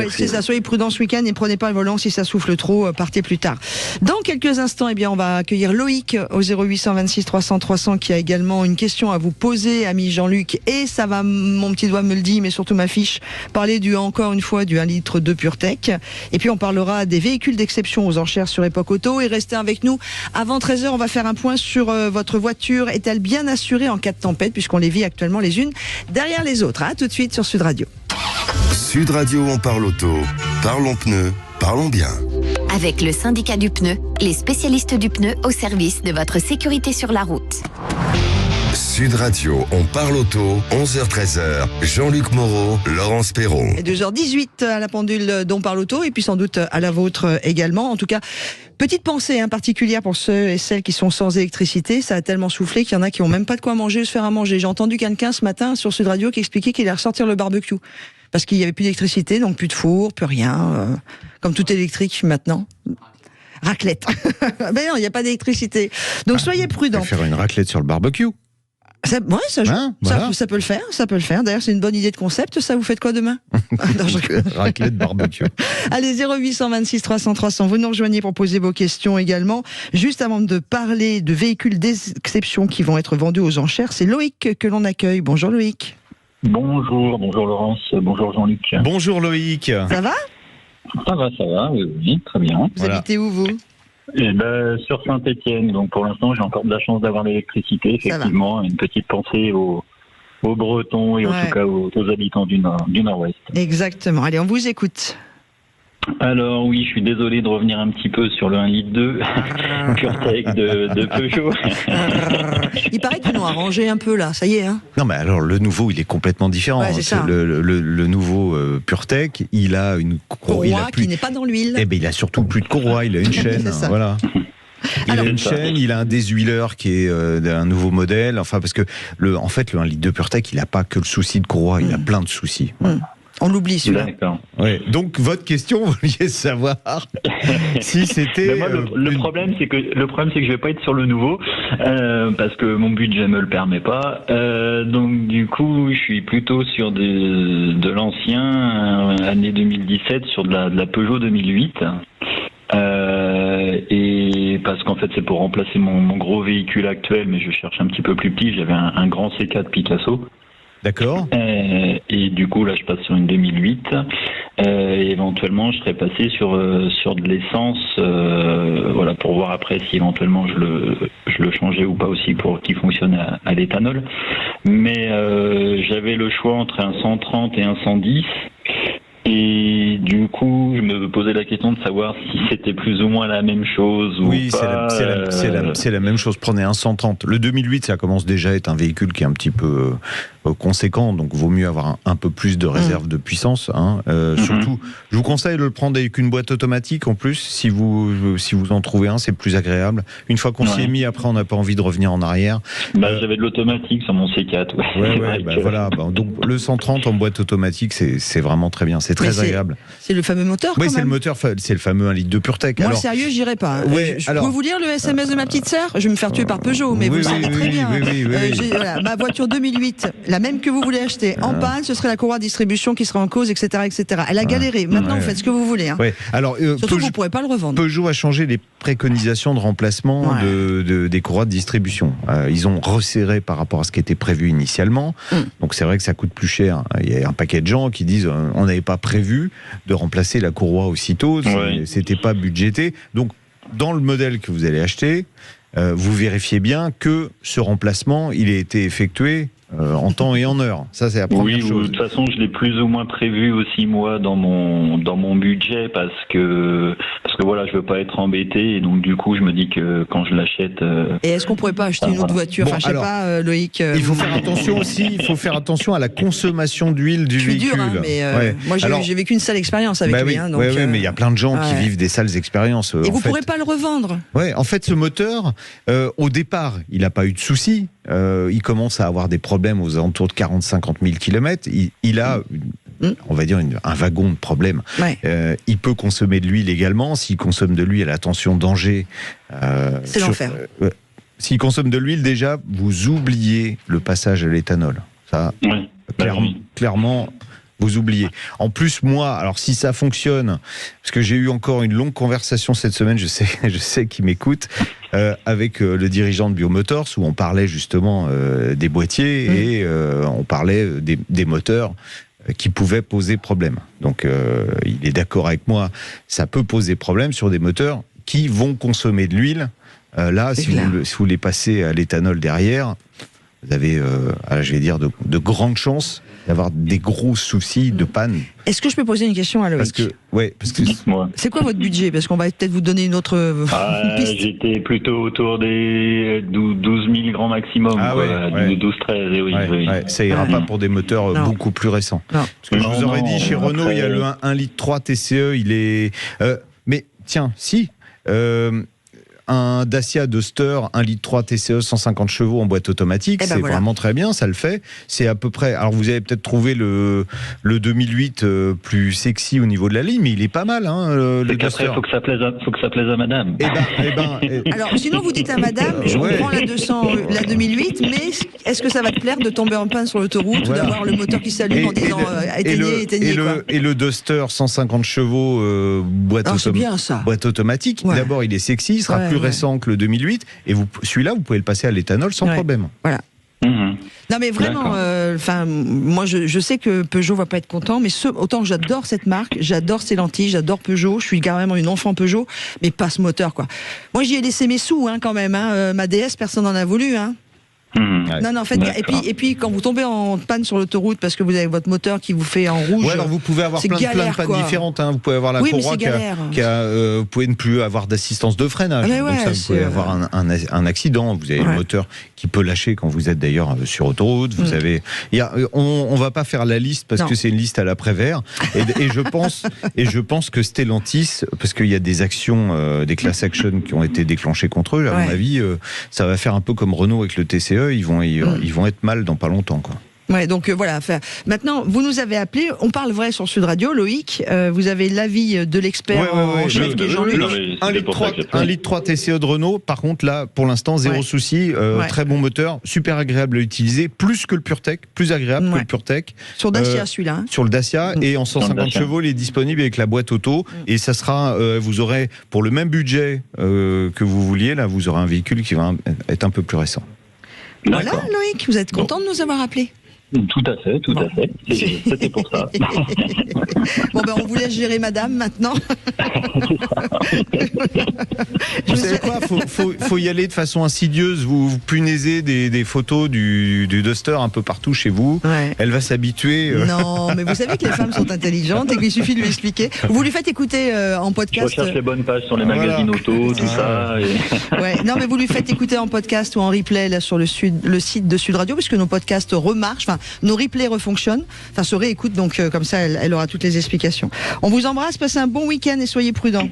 Speaker 2: c'est ça, soyez prudents ce week-end et prenez pas le volant si ça souffle trop, partez plus tard. Dans quelques instants, on va accueillir Loïc au 0826 300 300 qui a également une question à vous poser, ami Jean-Luc, et ça va, mon petit doigt me le dit, mais surtout ma fiche, parler encore une fois du 1 litre de PureTech. Et puis on parlera des véhicules d'exception aux enchères sur Époque Auto. Et restez avec nous. Avant 13h, on va faire un point sur votre voiture. Est-elle bien assurée en cas de tempête, puisqu'on les vit actuellement les unes derrière les autres. À tout de suite sur Sud Radio.
Speaker 1: Sud Radio, on parle auto. Parlons pneus, parlons bien.
Speaker 7: Avec le syndicat du pneu, les spécialistes du pneu au service de votre sécurité sur la route.
Speaker 1: Sud Radio, on parle auto, 11h-13h. Jean-Luc Moreau, Laurence Perron.
Speaker 2: Et 2h18 à la pendule d'On parle auto et puis sans doute à la vôtre également. En tout cas, petite pensée particulière pour ceux et celles qui sont sans électricité. Ça a tellement soufflé qu'il y en a qui n'ont même pas de quoi manger ou se faire à manger. J'ai entendu quelqu'un ce matin sur Sud Radio qui expliquait qu'il allait ressortir le barbecue. Parce qu'il n'y avait plus d'électricité, donc plus de four, plus rien. Comme tout électrique maintenant. Raclette. Ben non, il n'y a pas d'électricité. Donc soyez prudents.
Speaker 3: Faire une raclette sur le barbecue.
Speaker 2: Ça peut le faire. D'ailleurs, c'est une bonne idée de concept. Ça, vous faites quoi demain?
Speaker 3: Raclette barbecue.
Speaker 2: Allez, 0826 300 300. Vous nous rejoignez pour poser vos questions également. Juste avant de parler de véhicules d'exception qui vont être vendus aux enchères, c'est Loïc que l'on accueille. Bonjour Loïc.
Speaker 13: Bonjour Laurence, bonjour Jean-Luc.
Speaker 3: Bonjour Loïc.
Speaker 2: Ça va?
Speaker 13: Ça va, oui, très bien.
Speaker 2: Vous habitez où, vous?
Speaker 13: Sur Saint-Étienne, donc pour l'instant j'ai encore de la chance d'avoir l'électricité, effectivement. Une petite pensée aux Bretons et en tout cas aux habitants du Nord-Ouest.
Speaker 2: Exactement, allez, on vous écoute.
Speaker 13: Alors oui, je suis désolé de revenir un petit peu sur le 1,2 litre PureTech de Peugeot.
Speaker 2: Il paraît qu'ils l'ont arrangé un peu là, ça y est. Hein.
Speaker 3: Non mais alors le nouveau il est complètement différent.
Speaker 2: Ouais, c'est ça.
Speaker 3: Le nouveau PureTech, il a une
Speaker 2: courroie qui n'est pas dans l'huile.
Speaker 3: Eh ben il a surtout plus de courroie, il a une chaîne, voilà. Il a une chaîne, il a un désuileur qui est un nouveau modèle. Enfin parce que le 1 litre de PureTech, il n'a pas que le souci de courroie, il a plein de soucis.
Speaker 2: On l'oublie celui-là.
Speaker 12: D'accord.
Speaker 3: Ouais. Donc votre question, vous vouliez savoir si c'était.
Speaker 13: Moi, le problème, c'est que je vais pas être sur le nouveau parce que mon budget me le permet pas. Donc du coup, je suis plutôt sur de l'ancien année 2017 sur de la Peugeot 2008. Et parce qu'en fait c'est pour remplacer mon gros véhicule actuel, mais je cherche un petit peu plus petit. J'avais un grand C4 Picasso.
Speaker 3: D'accord.
Speaker 13: Et du coup là je passe sur une 2008. Et éventuellement je serais passé sur de l'essence, voilà, pour voir après si éventuellement je le changeais ou pas aussi pour qu'il fonctionne à l'éthanol. Mais j'avais le choix entre un 130 et un 110. Et du coup, je me posais la question de savoir si c'était plus ou moins la même chose ou
Speaker 3: oui,
Speaker 13: pas.
Speaker 3: c'est la même chose. Prenez un 130. Le 2008, ça commence déjà à être un véhicule qui est un petit peu conséquent, donc vaut mieux avoir un peu plus de réserve de puissance. Hein. Surtout, je vous conseille de le prendre avec une boîte automatique en plus. Si vous en trouvez un, c'est plus agréable. Une fois qu'on s'y est mis, après, on n'a pas envie de revenir en arrière.
Speaker 13: J'avais de l'automatique sur mon C4.
Speaker 3: Voilà. Donc le 130 en boîte automatique, c'est vraiment très bien. C'est très agréable.
Speaker 2: C'est le fameux moteur.
Speaker 3: Oui, c'est le moteur. C'est le fameux 1 litre de PureTech.
Speaker 2: Moi, sérieux, j'irai pas. Je peux vous lire le SMS de ma petite sœur. Je vais me faire tuer par Peugeot, mais vous le savez très bien. Voilà, ma voiture 2008, la même que vous voulez acheter, en panne, ce serait la courroie de distribution qui serait en cause, etc., etc. Elle a galéré. Maintenant, vous faites ce que vous voulez. Hein.
Speaker 3: Alors,
Speaker 2: surtout, vous ne pourrez pas le revendre.
Speaker 3: Peugeot a changé les préconisations de remplacement des courroies de distribution. Ils ont resserré par rapport à ce qui était prévu initialement. Donc, c'est vrai que ça coûte plus cher. Il y a un paquet de gens qui disent on n'avait pas prévu de remplacer la courroie aussitôt. C'était pas budgété. Donc, dans le modèle que vous allez acheter, vous vérifiez bien que ce remplacement, il a été effectué en temps et en heure. Ça, c'est la première chose.
Speaker 13: De toute façon, je l'ai plus ou moins prévu aussi, moi, dans mon budget, parce que voilà, je veux pas être embêté, et donc du coup, je me dis que quand je l'achète...
Speaker 2: Et est-ce qu'on pourrait pas acheter une autre voiture?
Speaker 3: Bon,
Speaker 2: enfin, je sais pas, Loïc...
Speaker 3: Il faut faire attention aussi, il faut faire attention à la consommation d'huile du véhicule.
Speaker 2: Je suis dur, hein, mais moi, j'ai vécu une sale expérience avec lui. Hein, donc,
Speaker 3: mais il y a plein de gens qui vivent des sales expériences.
Speaker 2: Et vous pourrez pas le revendre?
Speaker 3: Ouais, en fait, ce moteur, au départ, il n'a pas eu de soucis. Il commence à avoir des problèmes aux alentours de 40-50 000 km. Il a, on va dire, un wagon de problèmes. Il peut consommer de l'huile également. S'il consomme de l'huile, attention, danger.
Speaker 2: C'est l'enfer.
Speaker 3: S'il consomme de l'huile, déjà, vous oubliez le passage à l'éthanol. Ça, clairement, vous oubliez. En plus, moi, alors si ça fonctionne, parce que j'ai eu encore une longue conversation cette semaine, je sais qu'il m'écoute, avec le dirigeant de Biomotors, où on parlait justement des boîtiers et on parlait des moteurs qui pouvaient poser problème. Donc, il est d'accord avec moi, ça peut poser problème sur des moteurs qui vont consommer de l'huile. Là, si vous les passez à l'éthanol derrière, vous avez, je vais dire, de grandes chances d'avoir des gros soucis de panne.
Speaker 2: Est-ce que je peux poser une question à Loïc? C'est quoi votre budget? Parce qu'on va peut-être vous donner une autre piste.
Speaker 13: J'étais plutôt autour des 12 000 grand maximum, 12-13.
Speaker 3: Ça ira pas pour des moteurs beaucoup plus récents. Parce que je vous aurais dit, chez Renault, il y a le 1,3 litre TCE, il est... mais tiens, si... un Dacia Duster 1,3 litre TCE 150 chevaux en boîte automatique, c'est vraiment très bien, ça le fait. C'est à peu près. Alors vous avez peut-être trouvé le 2008 plus sexy au niveau de la ligne, mais il est pas mal. Hein, le
Speaker 13: Duster. Après, faut que ça plaise à madame.
Speaker 2: Alors sinon vous dites à madame, je comprends la 2008, mais est-ce que ça va te plaire de tomber en panne sur l'autoroute ou d'avoir le moteur qui s'allume en disant éteignez
Speaker 3: et le Duster 150 chevaux boîte automatique. D'abord il est sexy, il sera plus récent que le 2008, et celui-là, vous pouvez le passer à l'éthanol sans problème.
Speaker 2: Voilà. Non mais vraiment, moi je sais que Peugeot va pas être content, mais autant j'adore cette marque, j'adore Stellantis, j'adore Peugeot, je suis carrément une enfant Peugeot, mais pas ce moteur quoi. Moi j'y ai laissé mes sous quand même, ma DS personne n'en a voulu. Non, en fait, et puis quand vous tombez en panne sur l'autoroute parce que vous avez votre moteur qui vous fait en rouge.
Speaker 3: Alors vous pouvez avoir plein de pannes différentes. Vous pouvez avoir la courroie vous pouvez ne plus avoir d'assistance de freinage. Donc ça, vous pouvez avoir un accident. Vous avez le moteur qui peut lâcher quand vous êtes d'ailleurs sur autoroute. Vous avez, on va pas faire la liste parce que c'est une liste à l'après-vert. Et je pense que Stellantis, parce qu'il y a des actions, des class actions qui ont été déclenchées contre eux. À mon avis, ça va faire un peu comme Renault avec le TCE. Ils vont être mal dans pas longtemps, quoi.
Speaker 2: Ouais, donc voilà. Maintenant, vous nous avez appelé. On parle vrai sur Sud Radio, Loïc. Vous avez l'avis de l'expert en chef qui est Jean-Luc.
Speaker 3: 1,3 litre TCE de Renault. Par contre, là, pour l'instant, zéro souci. Très bon moteur, super agréable à utiliser, plus que le PureTech, plus agréable que le PureTech.
Speaker 2: Sur Dacia, celui-là.
Speaker 3: Sur le Dacia, et en 150 chevaux, il est disponible avec la boîte auto. Et ça sera, vous aurez, pour le même budget que vous vouliez, là, vous aurez un véhicule qui va être un peu plus récent.
Speaker 2: Voilà, Loïc, vous êtes content de nous avoir appelés?
Speaker 13: Tout à fait. C'était pour ça.
Speaker 2: Bon, on vous laisse gérer madame maintenant.
Speaker 3: Vous savez quoi, faut y aller de façon insidieuse. Vous punaisez des photos du Duster un peu partout chez vous.
Speaker 2: Ouais.
Speaker 3: Elle va s'habituer.
Speaker 2: Non, mais vous savez que les femmes sont intelligentes et qu'il suffit de lui expliquer. Vous lui faites écouter en podcast.
Speaker 13: Je recherche les bonnes pages sur les magazines auto, tout ça.
Speaker 2: Ouais. Non, mais vous lui faites écouter en podcast ou en replay là, sur le site de Sud Radio, puisque nos podcasts remarchent. Nos replays refonctionnent, se réécoutent, donc comme ça, elle aura toutes les explications. On vous embrasse, passez un bon week-end et soyez prudents.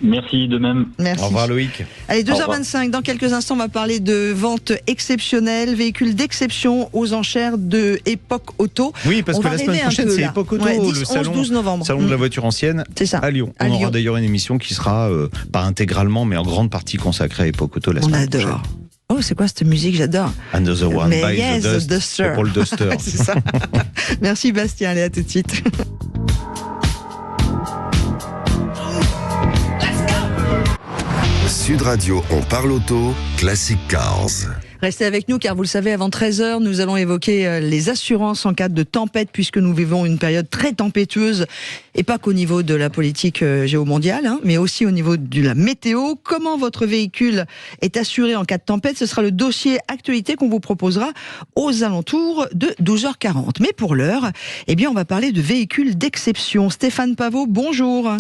Speaker 13: Merci, de même.
Speaker 2: Merci.
Speaker 3: Au revoir, Loïc.
Speaker 2: Allez, 2h25, dans quelques instants, on va parler de vente exceptionnelle, véhicules d'exception aux enchères de Epoch Auto.
Speaker 3: Oui, parce que la semaine prochaine, c'est Epoch Auto,
Speaker 2: 10, 11, 12 novembre.
Speaker 3: salon de la voiture ancienne à Lyon. On aura d'ailleurs une émission qui sera, pas intégralement, mais en grande partie consacrée à Epoch Auto la semaine prochaine.
Speaker 2: On adore. Oh, c'est quoi cette musique? J'adore.
Speaker 3: Another One
Speaker 2: by
Speaker 3: the Dust.
Speaker 2: Duster.
Speaker 3: Pour le Duster.
Speaker 2: C'est ça. Merci Bastien, allez, à tout de suite.
Speaker 1: Sud Radio, on parle auto, Classic Cars.
Speaker 2: Restez avec nous car vous le savez, avant 13h, nous allons évoquer les assurances en cas de tempête puisque nous vivons une période très tempétueuse et pas qu'au niveau de la politique géomondiale, mais aussi au niveau de la météo. Comment votre véhicule est assuré en cas de tempête? Ce sera le dossier actualité qu'on vous proposera aux alentours de 12h40. Mais pour l'heure, on va parler de véhicules d'exception. Stéphane Pavot, bonjour.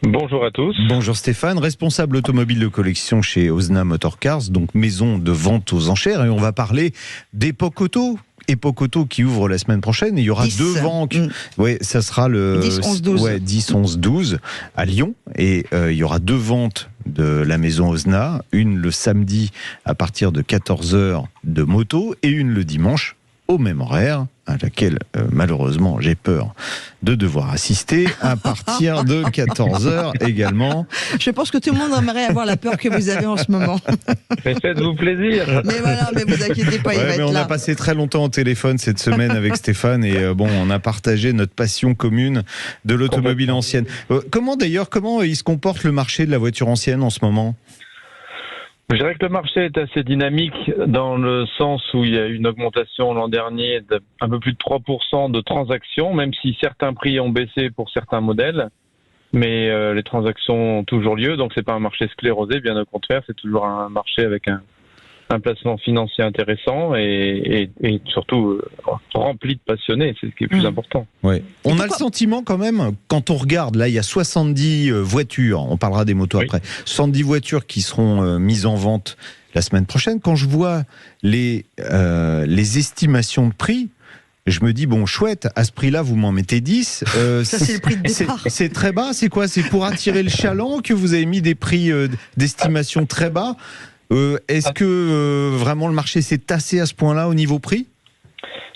Speaker 14: Bonjour à tous.
Speaker 3: Bonjour Stéphane, responsable automobile de collection chez Osna Motor Cars, donc maison de vente aux enchères, et on va parler d'Epoch Auto. Epoch Auto qui ouvre la semaine prochaine. Il y aura 2 ventes. Ouais, ça sera le 10-11-12 à Lyon. Et il y aura 2 ventes de la maison Osna. Une le samedi à partir de 14h de moto et une le dimanche au même horaire, à laquelle malheureusement j'ai peur de devoir assister à partir de 14h également.
Speaker 2: Je pense que tout le monde aimerait avoir la peur que vous avez en ce moment.
Speaker 14: Faites-vous plaisir.
Speaker 2: Mais voilà, mais vous inquiétez pas, il va être
Speaker 3: on
Speaker 2: là.
Speaker 3: a passé très longtemps au téléphone cette semaine avec Stéphane et on a partagé notre passion commune de l'automobile ancienne. Comment il se comporte le marché de la voiture ancienne en ce moment ?
Speaker 14: Je dirais que le marché est assez dynamique dans le sens où il y a eu une augmentation l'an dernier d'un peu plus de 3% de transactions, même si certains prix ont baissé pour certains modèles. Mais les transactions ont toujours lieu, donc c'est pas un marché sclérosé, bien au contraire, c'est toujours un marché avec un placement financier intéressant et surtout rempli de passionnés, c'est ce qui est le plus important.
Speaker 3: Ouais. On a le sentiment quand même, quand on regarde, là il y a 70 voitures, on parlera des motos après, 70 voitures qui seront mises en vente la semaine prochaine. Quand je vois les estimations de prix, je me dis, bon, chouette, à ce prix-là, vous m'en mettez 10.
Speaker 2: Ça, c'est le prix de départ.
Speaker 3: C'est très bas, c'est quoi? C'est pour attirer le chaland que vous avez mis des prix d'estimation très bas? Est-ce que vraiment le marché s'est tassé à ce point-là au niveau prix?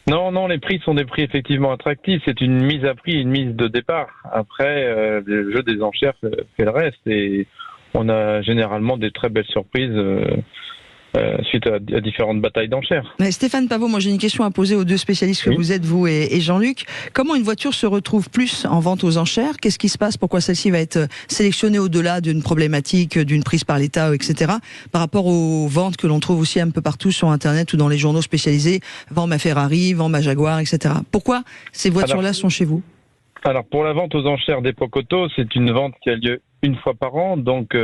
Speaker 14: Non, les prix sont des prix effectivement attractifs. C'est une mise à prix, une mise de départ. Après, le jeu des enchères fait le reste et on a généralement des très belles surprises suite à différentes batailles d'enchères.
Speaker 2: Mais Stéphane Pavot, moi j'ai une question à poser aux 2 spécialistes que vous êtes, vous et Jean-Luc. Comment une voiture se retrouve plus en vente aux enchères? Qu'est-ce qui se passe? Pourquoi celle-ci va être sélectionnée au-delà d'une problématique, d'une prise par l'État, etc. par rapport aux ventes que l'on trouve aussi un peu partout sur Internet ou dans les journaux spécialisés? Vends ma Ferrari, vends ma Jaguar, etc. Pourquoi ces voitures-là sont chez vous?
Speaker 14: Alors pour la vente aux enchères d'Epoch Auto, c'est une vente qui a lieu une fois par an, donc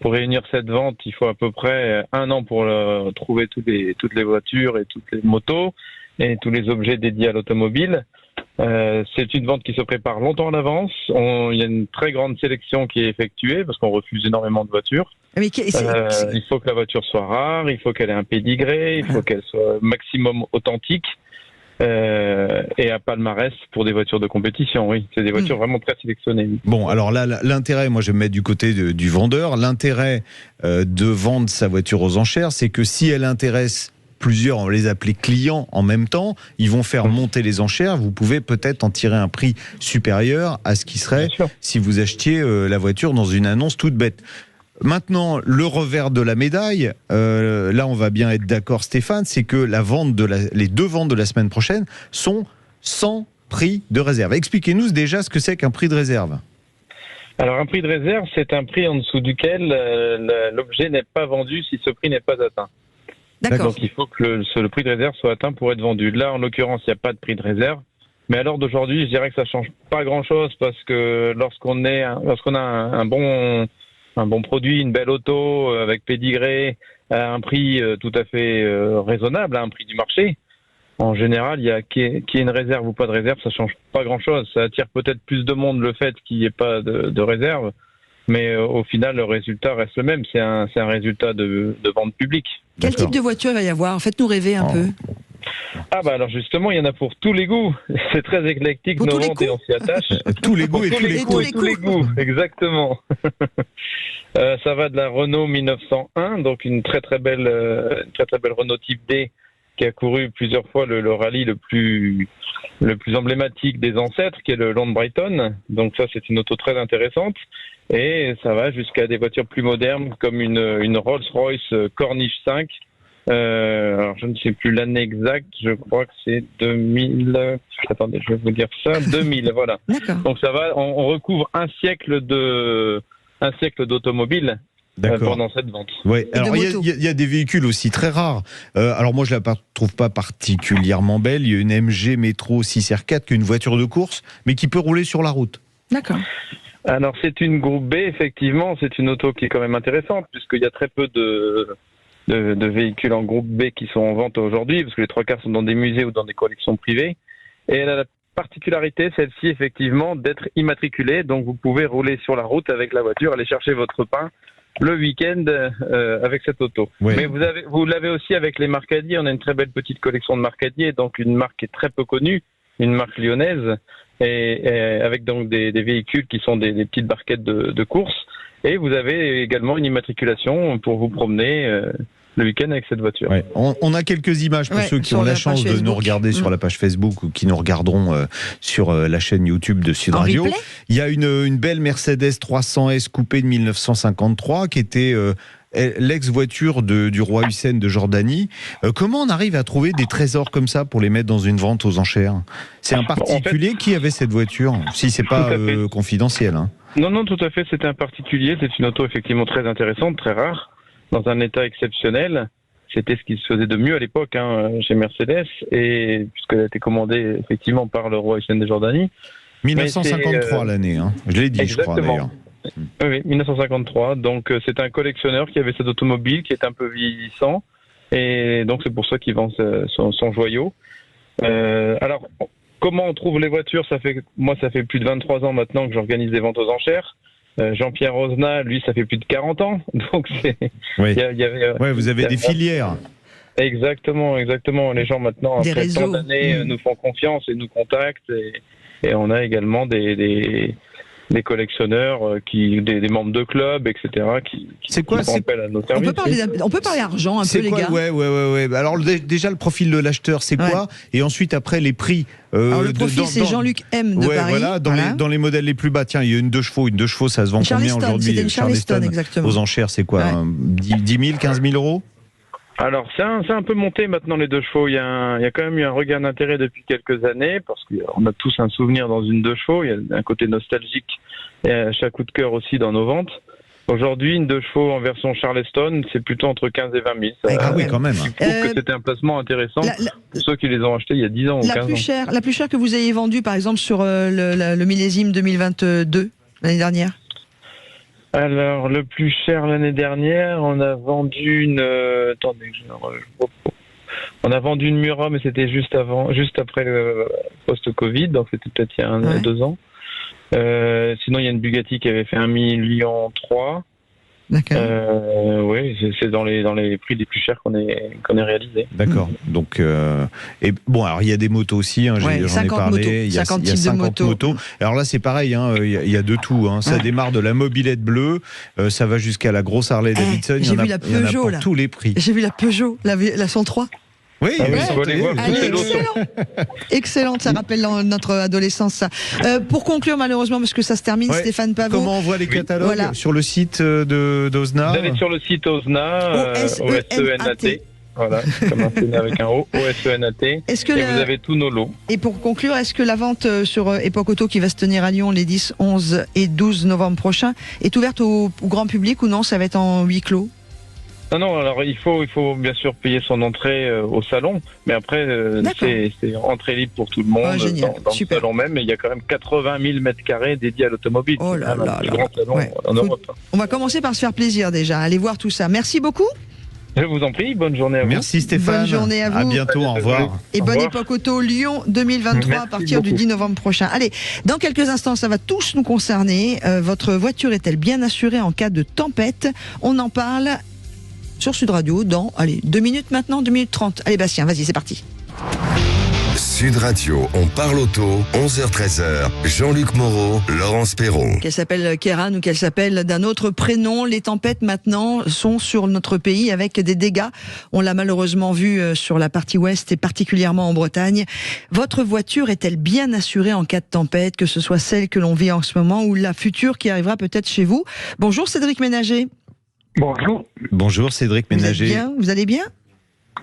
Speaker 14: pour réunir cette vente, il faut à peu près 1 an pour trouver toutes les voitures et toutes les motos et tous les objets dédiés à l'automobile. C'est une vente qui se prépare longtemps à l'avance. Il y a une très grande sélection qui est effectuée parce qu'on refuse énormément de voitures.
Speaker 2: Mais
Speaker 14: il faut que la voiture soit rare, il faut qu'elle ait un pédigré, il faut qu'elle soit maximum authentique. Et à palmarès pour des voitures de compétition, oui. C'est des voitures vraiment très sélectionnées.
Speaker 3: Bon, alors là, l'intérêt, moi je vais me mettre du côté du vendeur, l'intérêt de vendre sa voiture aux enchères, c'est que si elle intéresse plusieurs, on va les appeler clients en même temps, ils vont faire monter les enchères. Vous pouvez peut-être en tirer un prix supérieur à ce qui serait si vous achetiez la voiture dans une annonce toute bête. Maintenant, le revers de la médaille, là on va bien être d'accord Stéphane, c'est que les 2 ventes de la semaine prochaine sont sans prix de réserve. Expliquez-nous déjà ce que c'est qu'un prix de réserve.
Speaker 14: Alors un prix de réserve, c'est un prix en dessous duquel l'objet n'est pas vendu si ce prix n'est pas atteint.
Speaker 2: D'accord.
Speaker 14: Donc il faut que le prix de réserve soit atteint pour être vendu. Là, en l'occurrence, il n'y a pas de prix de réserve. Mais à l'heure d'aujourd'hui, je dirais que ça change pas grand-chose parce que lorsqu'on a un bon produit, une belle auto avec pédigré, à un prix tout à fait raisonnable, à un prix du marché, en général, qu'il y ait une réserve ou pas de réserve, ça change pas grand-chose. Ça attire peut-être plus de monde le fait qu'il n'y ait pas de réserve, mais au final, le résultat reste le même. C'est un résultat de vente publique.
Speaker 2: Quel type de voiture il va y avoir? Faites-nous rêver un peu.
Speaker 14: Ah bah alors justement, il y en a pour tous les goûts. C'est très éclectique nos ventes et on s'y attache.
Speaker 3: Tous les goûts et
Speaker 14: tous les goûts, exactement. Ça va de la Renault 1901, donc une très très belle Renault Type D qui a couru plusieurs fois le rallye le plus emblématique des ancêtres, qui est le London Brighton. Donc ça, c'est une auto très intéressante. Et ça va jusqu'à des voitures plus modernes comme une Rolls-Royce Corniche 5. Alors je ne sais plus l'année exacte, je crois que c'est 2000. Attendez, je vais vous dire ça. 2000, voilà.
Speaker 2: D'accord.
Speaker 14: Donc ça va, on recouvre un siècle d'automobile. Pendant cette vente.
Speaker 3: Ouais. Alors il y a des véhicules aussi très rares. Alors moi je la trouve pas particulièrement belle. Il y a une MG Metro 6R4 qui est une voiture de course, mais qui peut rouler sur la route.
Speaker 2: D'accord.
Speaker 14: Alors c'est une groupe B, effectivement, c'est une auto qui est quand même intéressante puisqu'il y a très peu de véhicules en groupe B qui sont en vente aujourd'hui, parce que les 3/4 sont dans des musées ou dans des collections privées. Et elle a la particularité, celle-ci, effectivement, d'être immatriculée. Donc vous pouvez rouler sur la route avec la voiture, aller chercher votre pain le week-end avec cette auto. Oui. Mais vous l'avez aussi avec les Marcadier. On a une très belle petite collection de Marcadier, donc une marque qui est très peu connue, une marque lyonnaise, et avec donc des véhicules qui sont des petites barquettes de course. Et vous avez également une immatriculation pour vous promener le week-end avec cette voiture.
Speaker 3: Ouais. On a quelques images pour ceux qui ont la chance de nous regarder sur la page Facebook ou qui nous regarderont sur la chaîne YouTube de Sud Radio. Il y a une belle Mercedes 300S coupée de 1953 qui était l'ex-voiture du roi Hussein de Jordanie. Comment on arrive à trouver des trésors comme ça pour les mettre dans une vente aux enchères? C'est un particulier qui avait cette voiture, si c'est pas confidentiel. Hein.
Speaker 14: Non, tout à fait, c'était un particulier. C'est une auto effectivement très intéressante, très rare, dans un état exceptionnel. C'était ce qui se faisait de mieux à l'époque chez Mercedes, et puisqu'elle a été commandée effectivement par le roi Hussein de Jordanie.
Speaker 3: 1953 l'année, hein. Je l'ai dit,
Speaker 14: exactement.
Speaker 3: Je crois d'ailleurs.
Speaker 14: Oui, 1953. Donc c'est un collectionneur qui avait cette automobile qui est un peu vieillissant, et donc c'est pour ça qu'il vend son joyau. Alors, comment on trouve les voitures? Ça fait plus de 23 ans maintenant que j'organise des ventes aux enchères. Jean-Pierre Rosna, lui, ça fait plus de 40 ans. Donc c'est.
Speaker 3: Oui. Vous avez des filières.
Speaker 14: Exactement. Les gens maintenant, après tant d'années, nous font confiance et nous contactent. Et on a également des collectionneurs, des membres de clubs, etc. qui font appel à nos services.
Speaker 2: On peut parler argent un peu, les gars.
Speaker 3: Ouais. Alors déjà le profil de l'acheteur, c'est quoi? Et ensuite après les prix.
Speaker 2: Alors le profil, c'est Jean-Luc M de Paris.
Speaker 3: Voilà, dans les modèles les plus bas. Tiens, il y a une 2 chevaux. Une 2 chevaux, ça se vend combien aujourd'hui?
Speaker 2: C'était une Charleston, exactement.
Speaker 3: Aux enchères, c'est quoi? 10 000, 15 000 euros?
Speaker 14: Alors, c'est un peu monté maintenant, les 2 chevaux. Il y a quand même eu un regain d'intérêt depuis quelques années, parce qu'on a tous un souvenir dans une 2 chevaux. Il y a un côté nostalgique et un achat coup de cœur aussi dans nos ventes. Aujourd'hui, une 2 chevaux en version Charleston, c'est plutôt entre 15 et 20 000.
Speaker 3: Oui, quand même.
Speaker 14: Je trouve que c'était un placement intéressant pour ceux qui les ont achetés il y a 10 ans ou 15 ans.
Speaker 2: La plus chère que vous ayez vendue, par exemple, sur le millésime 2022, l'année dernière?
Speaker 14: Alors, le plus cher l'année dernière, on a vendu on a vendu une Mura, mais c'était juste après le post-Covid, donc c'était peut-être il y a 2 ans. Sinon, il y a une Bugatti qui avait fait 1,3 million.
Speaker 2: D'accord.
Speaker 14: Oui, c'est dans les prix les plus chers qu'on ait réalisés.
Speaker 3: D'accord. Donc, et bon, alors il y a des motos aussi. J'en ai parlé. Il y a 50 types de motos. Alors là, c'est pareil. Il y a de tout. Ça démarre de la mobilette bleue, ça va jusqu'à la grosse Harley Davidson.
Speaker 2: J'ai vu la Peugeot
Speaker 3: pour tous les prix.
Speaker 2: J'ai vu la Peugeot, la 103.
Speaker 3: Oui,
Speaker 2: excellent, ça rappelle notre adolescence, ça. Pour conclure, malheureusement, parce que ça se termine, Stéphane Pavot.
Speaker 3: Comment on voit les catalogues sur le site d'Ozna?
Speaker 14: Vous allez sur le site Ozna, O-S-E-N-A-T. Voilà, commencez avec un O, O-S-E-N-A-T. Vous avez tous nos lots.
Speaker 2: Et pour conclure, est-ce que la vente sur Époque Auto qui va se tenir à Lyon les 10, 11 et 12 novembre prochains est ouverte au grand public ou non? Ça va être en huis clos?
Speaker 14: Non, alors il faut bien sûr payer son entrée au salon, mais après c'est entrée libre pour tout le monde dans le salon même, et il y a quand même 80 000 mètres carrés dédiés à l'automobile.
Speaker 2: Oh là là,
Speaker 14: le plus grand salon en Europe.
Speaker 2: On va commencer par se faire plaisir déjà, allez voir tout ça. Merci beaucoup.
Speaker 14: Je vous en prie, bonne journée à vous.
Speaker 3: Merci Stéphane.
Speaker 2: Bonne journée à vous.
Speaker 3: À bientôt, au revoir.
Speaker 2: Et bonne Époque Auto Lyon 2023 à partir du 10 novembre prochain. Allez, dans quelques instants, ça va tous nous concerner. Votre voiture est-elle bien assurée en cas de tempête? On en parle sur Sud Radio dans, 2 minutes maintenant, 2 minutes 30. Allez Bastien, vas-y, c'est parti.
Speaker 1: Sud Radio, on parle auto, 11h-13h, Jean-Luc Moreau, Laurence Perron.
Speaker 2: Qu'elle s'appelle Kéran ou qu'elle s'appelle d'un autre prénom, les tempêtes maintenant sont sur notre pays avec des dégâts. On l'a malheureusement vu sur la partie ouest et particulièrement en Bretagne. Votre voiture est-elle bien assurée en cas de tempête, que ce soit celle que l'on vit en ce moment ou la future qui arrivera peut-être chez vous? Bonjour Cédric Ménager.
Speaker 11: Bonjour.
Speaker 3: Bonjour Cédric Ménager.
Speaker 2: Vous allez bien?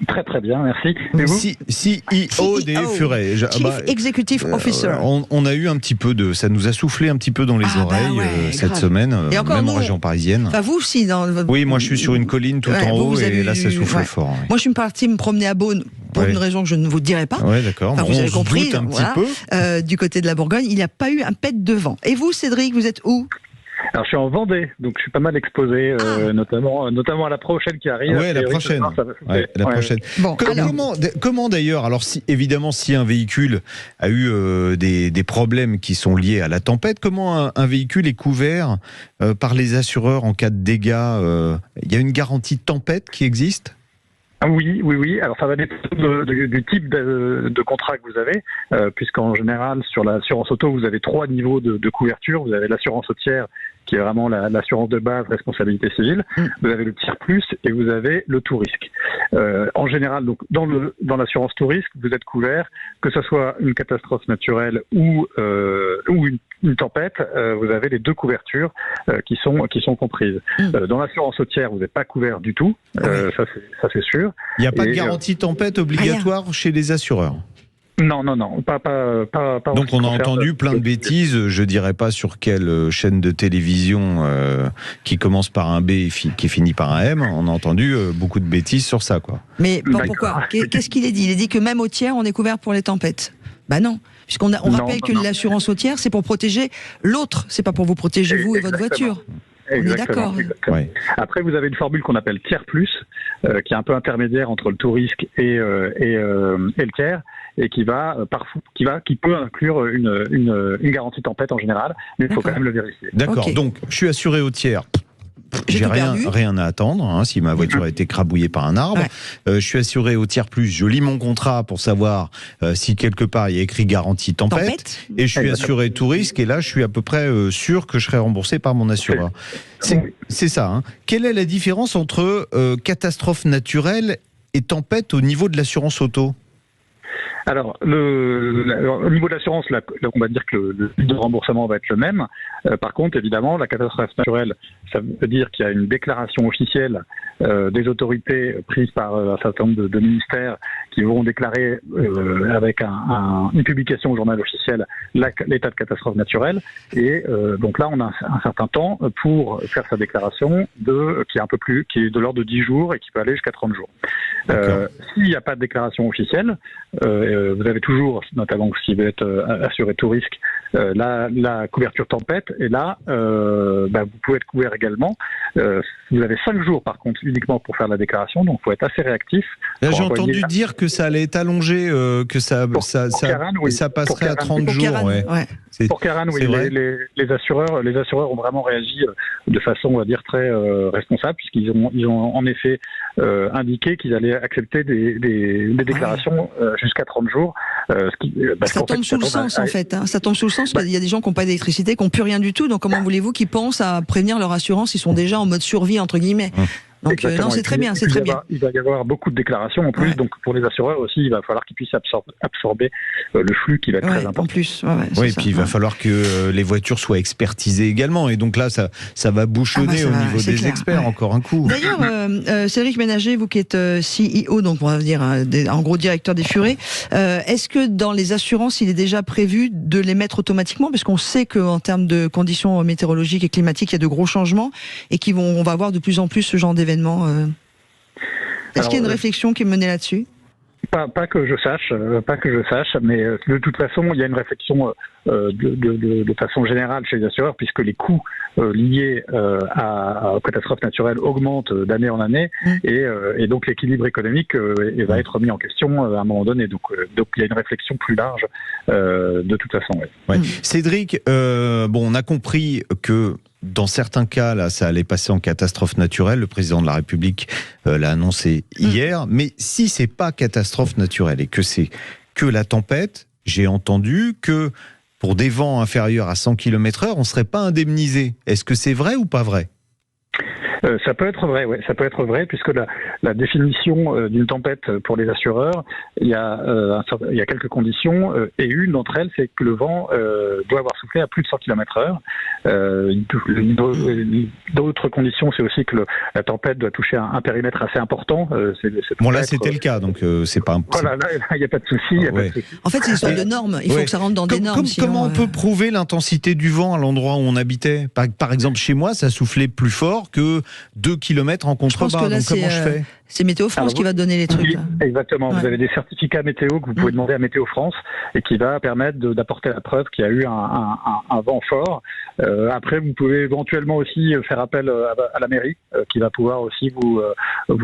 Speaker 11: Très très bien, merci. Et vous?
Speaker 3: CEO des Furets.
Speaker 2: Chief Executive Officer.
Speaker 3: On a eu un petit peu ça nous a soufflé un petit peu dans les oreilles cette semaine,
Speaker 2: et encore
Speaker 3: même
Speaker 2: nous,
Speaker 3: en région parisienne.
Speaker 2: Enfin vous aussi
Speaker 3: Oui, moi je suis sur une colline tout en haut et là ça souffle fort. Ouais.
Speaker 2: Moi je suis partie me promener à Beaune pour une raison que je ne vous dirai pas.
Speaker 3: Ouais, d'accord.
Speaker 2: Enfin, vous avez compris,
Speaker 3: un petit peu.
Speaker 2: Du côté de la Bourgogne, il n'y a pas eu un pet de vent. Et vous Cédric, vous êtes où?
Speaker 11: Alors je suis en Vendée, donc je suis pas mal exposé, notamment à la prochaine qui arrive.
Speaker 3: Oui, la prochaine. La prochaine.
Speaker 2: Bon,
Speaker 3: comment d'ailleurs, alors évidemment si un véhicule a eu des problèmes qui sont liés à la tempête, comment un véhicule est couvert par les assureurs en cas de dégâts? Il y a une garantie de tempête qui existe?
Speaker 11: Oui. Alors ça va dépendre du type de contrat que vous avez, puisqu'en général sur l'assurance auto vous avez 3 niveaux de couverture. Vous avez l'assurance routière qui est vraiment l'assurance de base, responsabilité civile. Vous avez le tiers plus et vous avez le tout risque. En général, donc dans l'assurance tout risque, vous êtes couvert, que ce soit une catastrophe naturelle ou une tempête. Vous avez les 2 couvertures qui sont comprises. Dans l'assurance routière, vous n'êtes pas couvert du tout. Ça c'est sûr.
Speaker 3: Il n'y a pas de garantie tempête obligatoire chez les assureurs?
Speaker 11: Non, pas.
Speaker 3: Donc on a entendu plein de bêtises, je dirais pas sur quelle chaîne de télévision qui commence par un B et qui finit par un M, on a entendu beaucoup de bêtises sur ça, quoi.
Speaker 2: Mais pourquoi? Qu'est-ce qu'il a dit? Il a dit que même au tiers, on est couvert pour les tempêtes. Bah non, puisqu'on rappelle que l'assurance au tiers, c'est pour protéger l'autre, c'est pas pour vous protéger vous et votre voiture. On est d'accord.
Speaker 11: Ouais. Après, vous avez une formule qu'on appelle tiers plus, qui est un peu intermédiaire entre le tout risque et le tiers, et qui peut inclure une garantie tempête en général, mais il faut quand même le vérifier.
Speaker 3: D'accord. Donc, je suis assuré au tiers. J'ai rien à attendre si ma voiture a été crabouillée par un arbre. Je suis assuré au tiers plus. Je lis mon contrat pour savoir si quelque part il y a écrit garantie tempête. Et je suis assuré tout risque. Et là, je suis à peu près sûr que je serai remboursé par mon assureur. C'est ça. Quelle est la différence entre catastrophe naturelle et tempête au niveau de l'assurance auto?
Speaker 11: Alors, au niveau de l'assurance, on va dire que le but de remboursement va être le même. Par contre, évidemment, la catastrophe naturelle, ça veut dire qu'il y a une déclaration officielle des autorités prises par un certain nombre de ministères qui vont déclarer avec une publication au journal officiel l'état de catastrophe naturelle. Et donc là, on a un certain temps pour faire sa déclaration qui est de l'ordre de 10 jours et qui peut aller jusqu'à 30 jours. S'il n'y a pas de déclaration officielle, vous avez toujours, notamment si vous êtes assuré tout risque, la couverture tempête, et là vous pouvez être couvert également. Vous avez 5 jours par contre uniquement pour faire la déclaration, donc il faut être assez réactif.
Speaker 3: Là j'ai entendu dire que ça allait être allongé, que ça passerait à 30 jours.
Speaker 11: Pour Kéran, oui, les assureurs ont vraiment réagi de façon, on va dire, très responsable, puisqu'ils ont en effet indiqué qu'ils allaient accepter des déclarations jusqu'à 30 jours.
Speaker 2: Ça tombe sous le sens, en fait. Ça tombe sous le sens qu'il y a des gens qui n'ont pas d'électricité, qui n'ont plus rien du tout. Donc comment voulez-vous qu'ils pensent à prévenir leur assurance? Ils sont déjà en mode survie, entre guillemets. Donc non, c'est très bien, c'est très bien.
Speaker 15: Il va y avoir beaucoup de déclarations en plus, donc pour les assureurs aussi, il va falloir qu'ils puissent absorber le flux qui va être très important.
Speaker 2: En plus,
Speaker 3: oui, et puis il va falloir que les voitures soient expertisées également, et donc là, ça va bouchonner au niveau des experts encore un coup.
Speaker 2: D'ailleurs, Cédric Ménager, vous qui êtes CEO, donc on va dire en gros directeur des Furets, est-ce que dans les assurances, il est déjà prévu de les mettre automatiquement, parce qu'on sait qu'en termes de conditions météorologiques et climatiques, il y a de gros changements et on va avoir de plus en plus ce genre d'événements. Est-ce qu'il y a une réflexion qui est menée là-dessus ?
Speaker 15: Pas que je sache, mais de toute façon, il y a une réflexion de façon générale chez les assureurs, puisque les coûts liés aux catastrophes naturelles augmentent d'année en année, et donc l'équilibre économique va être mis en question à un moment donné. Donc il y a une réflexion plus large de toute façon.
Speaker 3: Ouais. Cédric, on a compris que dans certains cas, là, ça allait passer en catastrophe naturelle. Le président de la République l'a annoncé hier. Mais si c'est pas catastrophe naturelle et que c'est que la tempête, j'ai entendu que pour des vents inférieurs à 100 km/h, on ne serait pas indemnisé. Est-ce que c'est vrai ou pas vrai ?
Speaker 15: Ça peut être vrai, ça peut être vrai, puisque la définition d'une tempête pour les assureurs, il y a quelques conditions, et une d'entre elles, c'est que le vent doit avoir soufflé à plus de 100 km/h. D'autres conditions, c'est aussi que la tempête doit toucher un périmètre assez important.
Speaker 3: Là, c'était le cas, donc c'est pas.
Speaker 15: Voilà, là, il n'y a pas de souci.
Speaker 2: En fait, c'est une histoire de normes. Il faut que ça rentre dans des normes.
Speaker 3: Comment on peut prouver l'intensité du vent à l'endroit où on habitait ? Par exemple, chez moi, ça soufflait plus fort que 2 km en contrebas. Donc comment je fais ?
Speaker 2: C'est Météo France qui va donner les trucs.
Speaker 15: Exactement. Vous avez des certificats météo que vous pouvez demander à Météo France et qui va permettre d'apporter la preuve qu'il y a eu un vent fort. Après, vous pouvez éventuellement aussi faire appel à la mairie qui va pouvoir aussi vous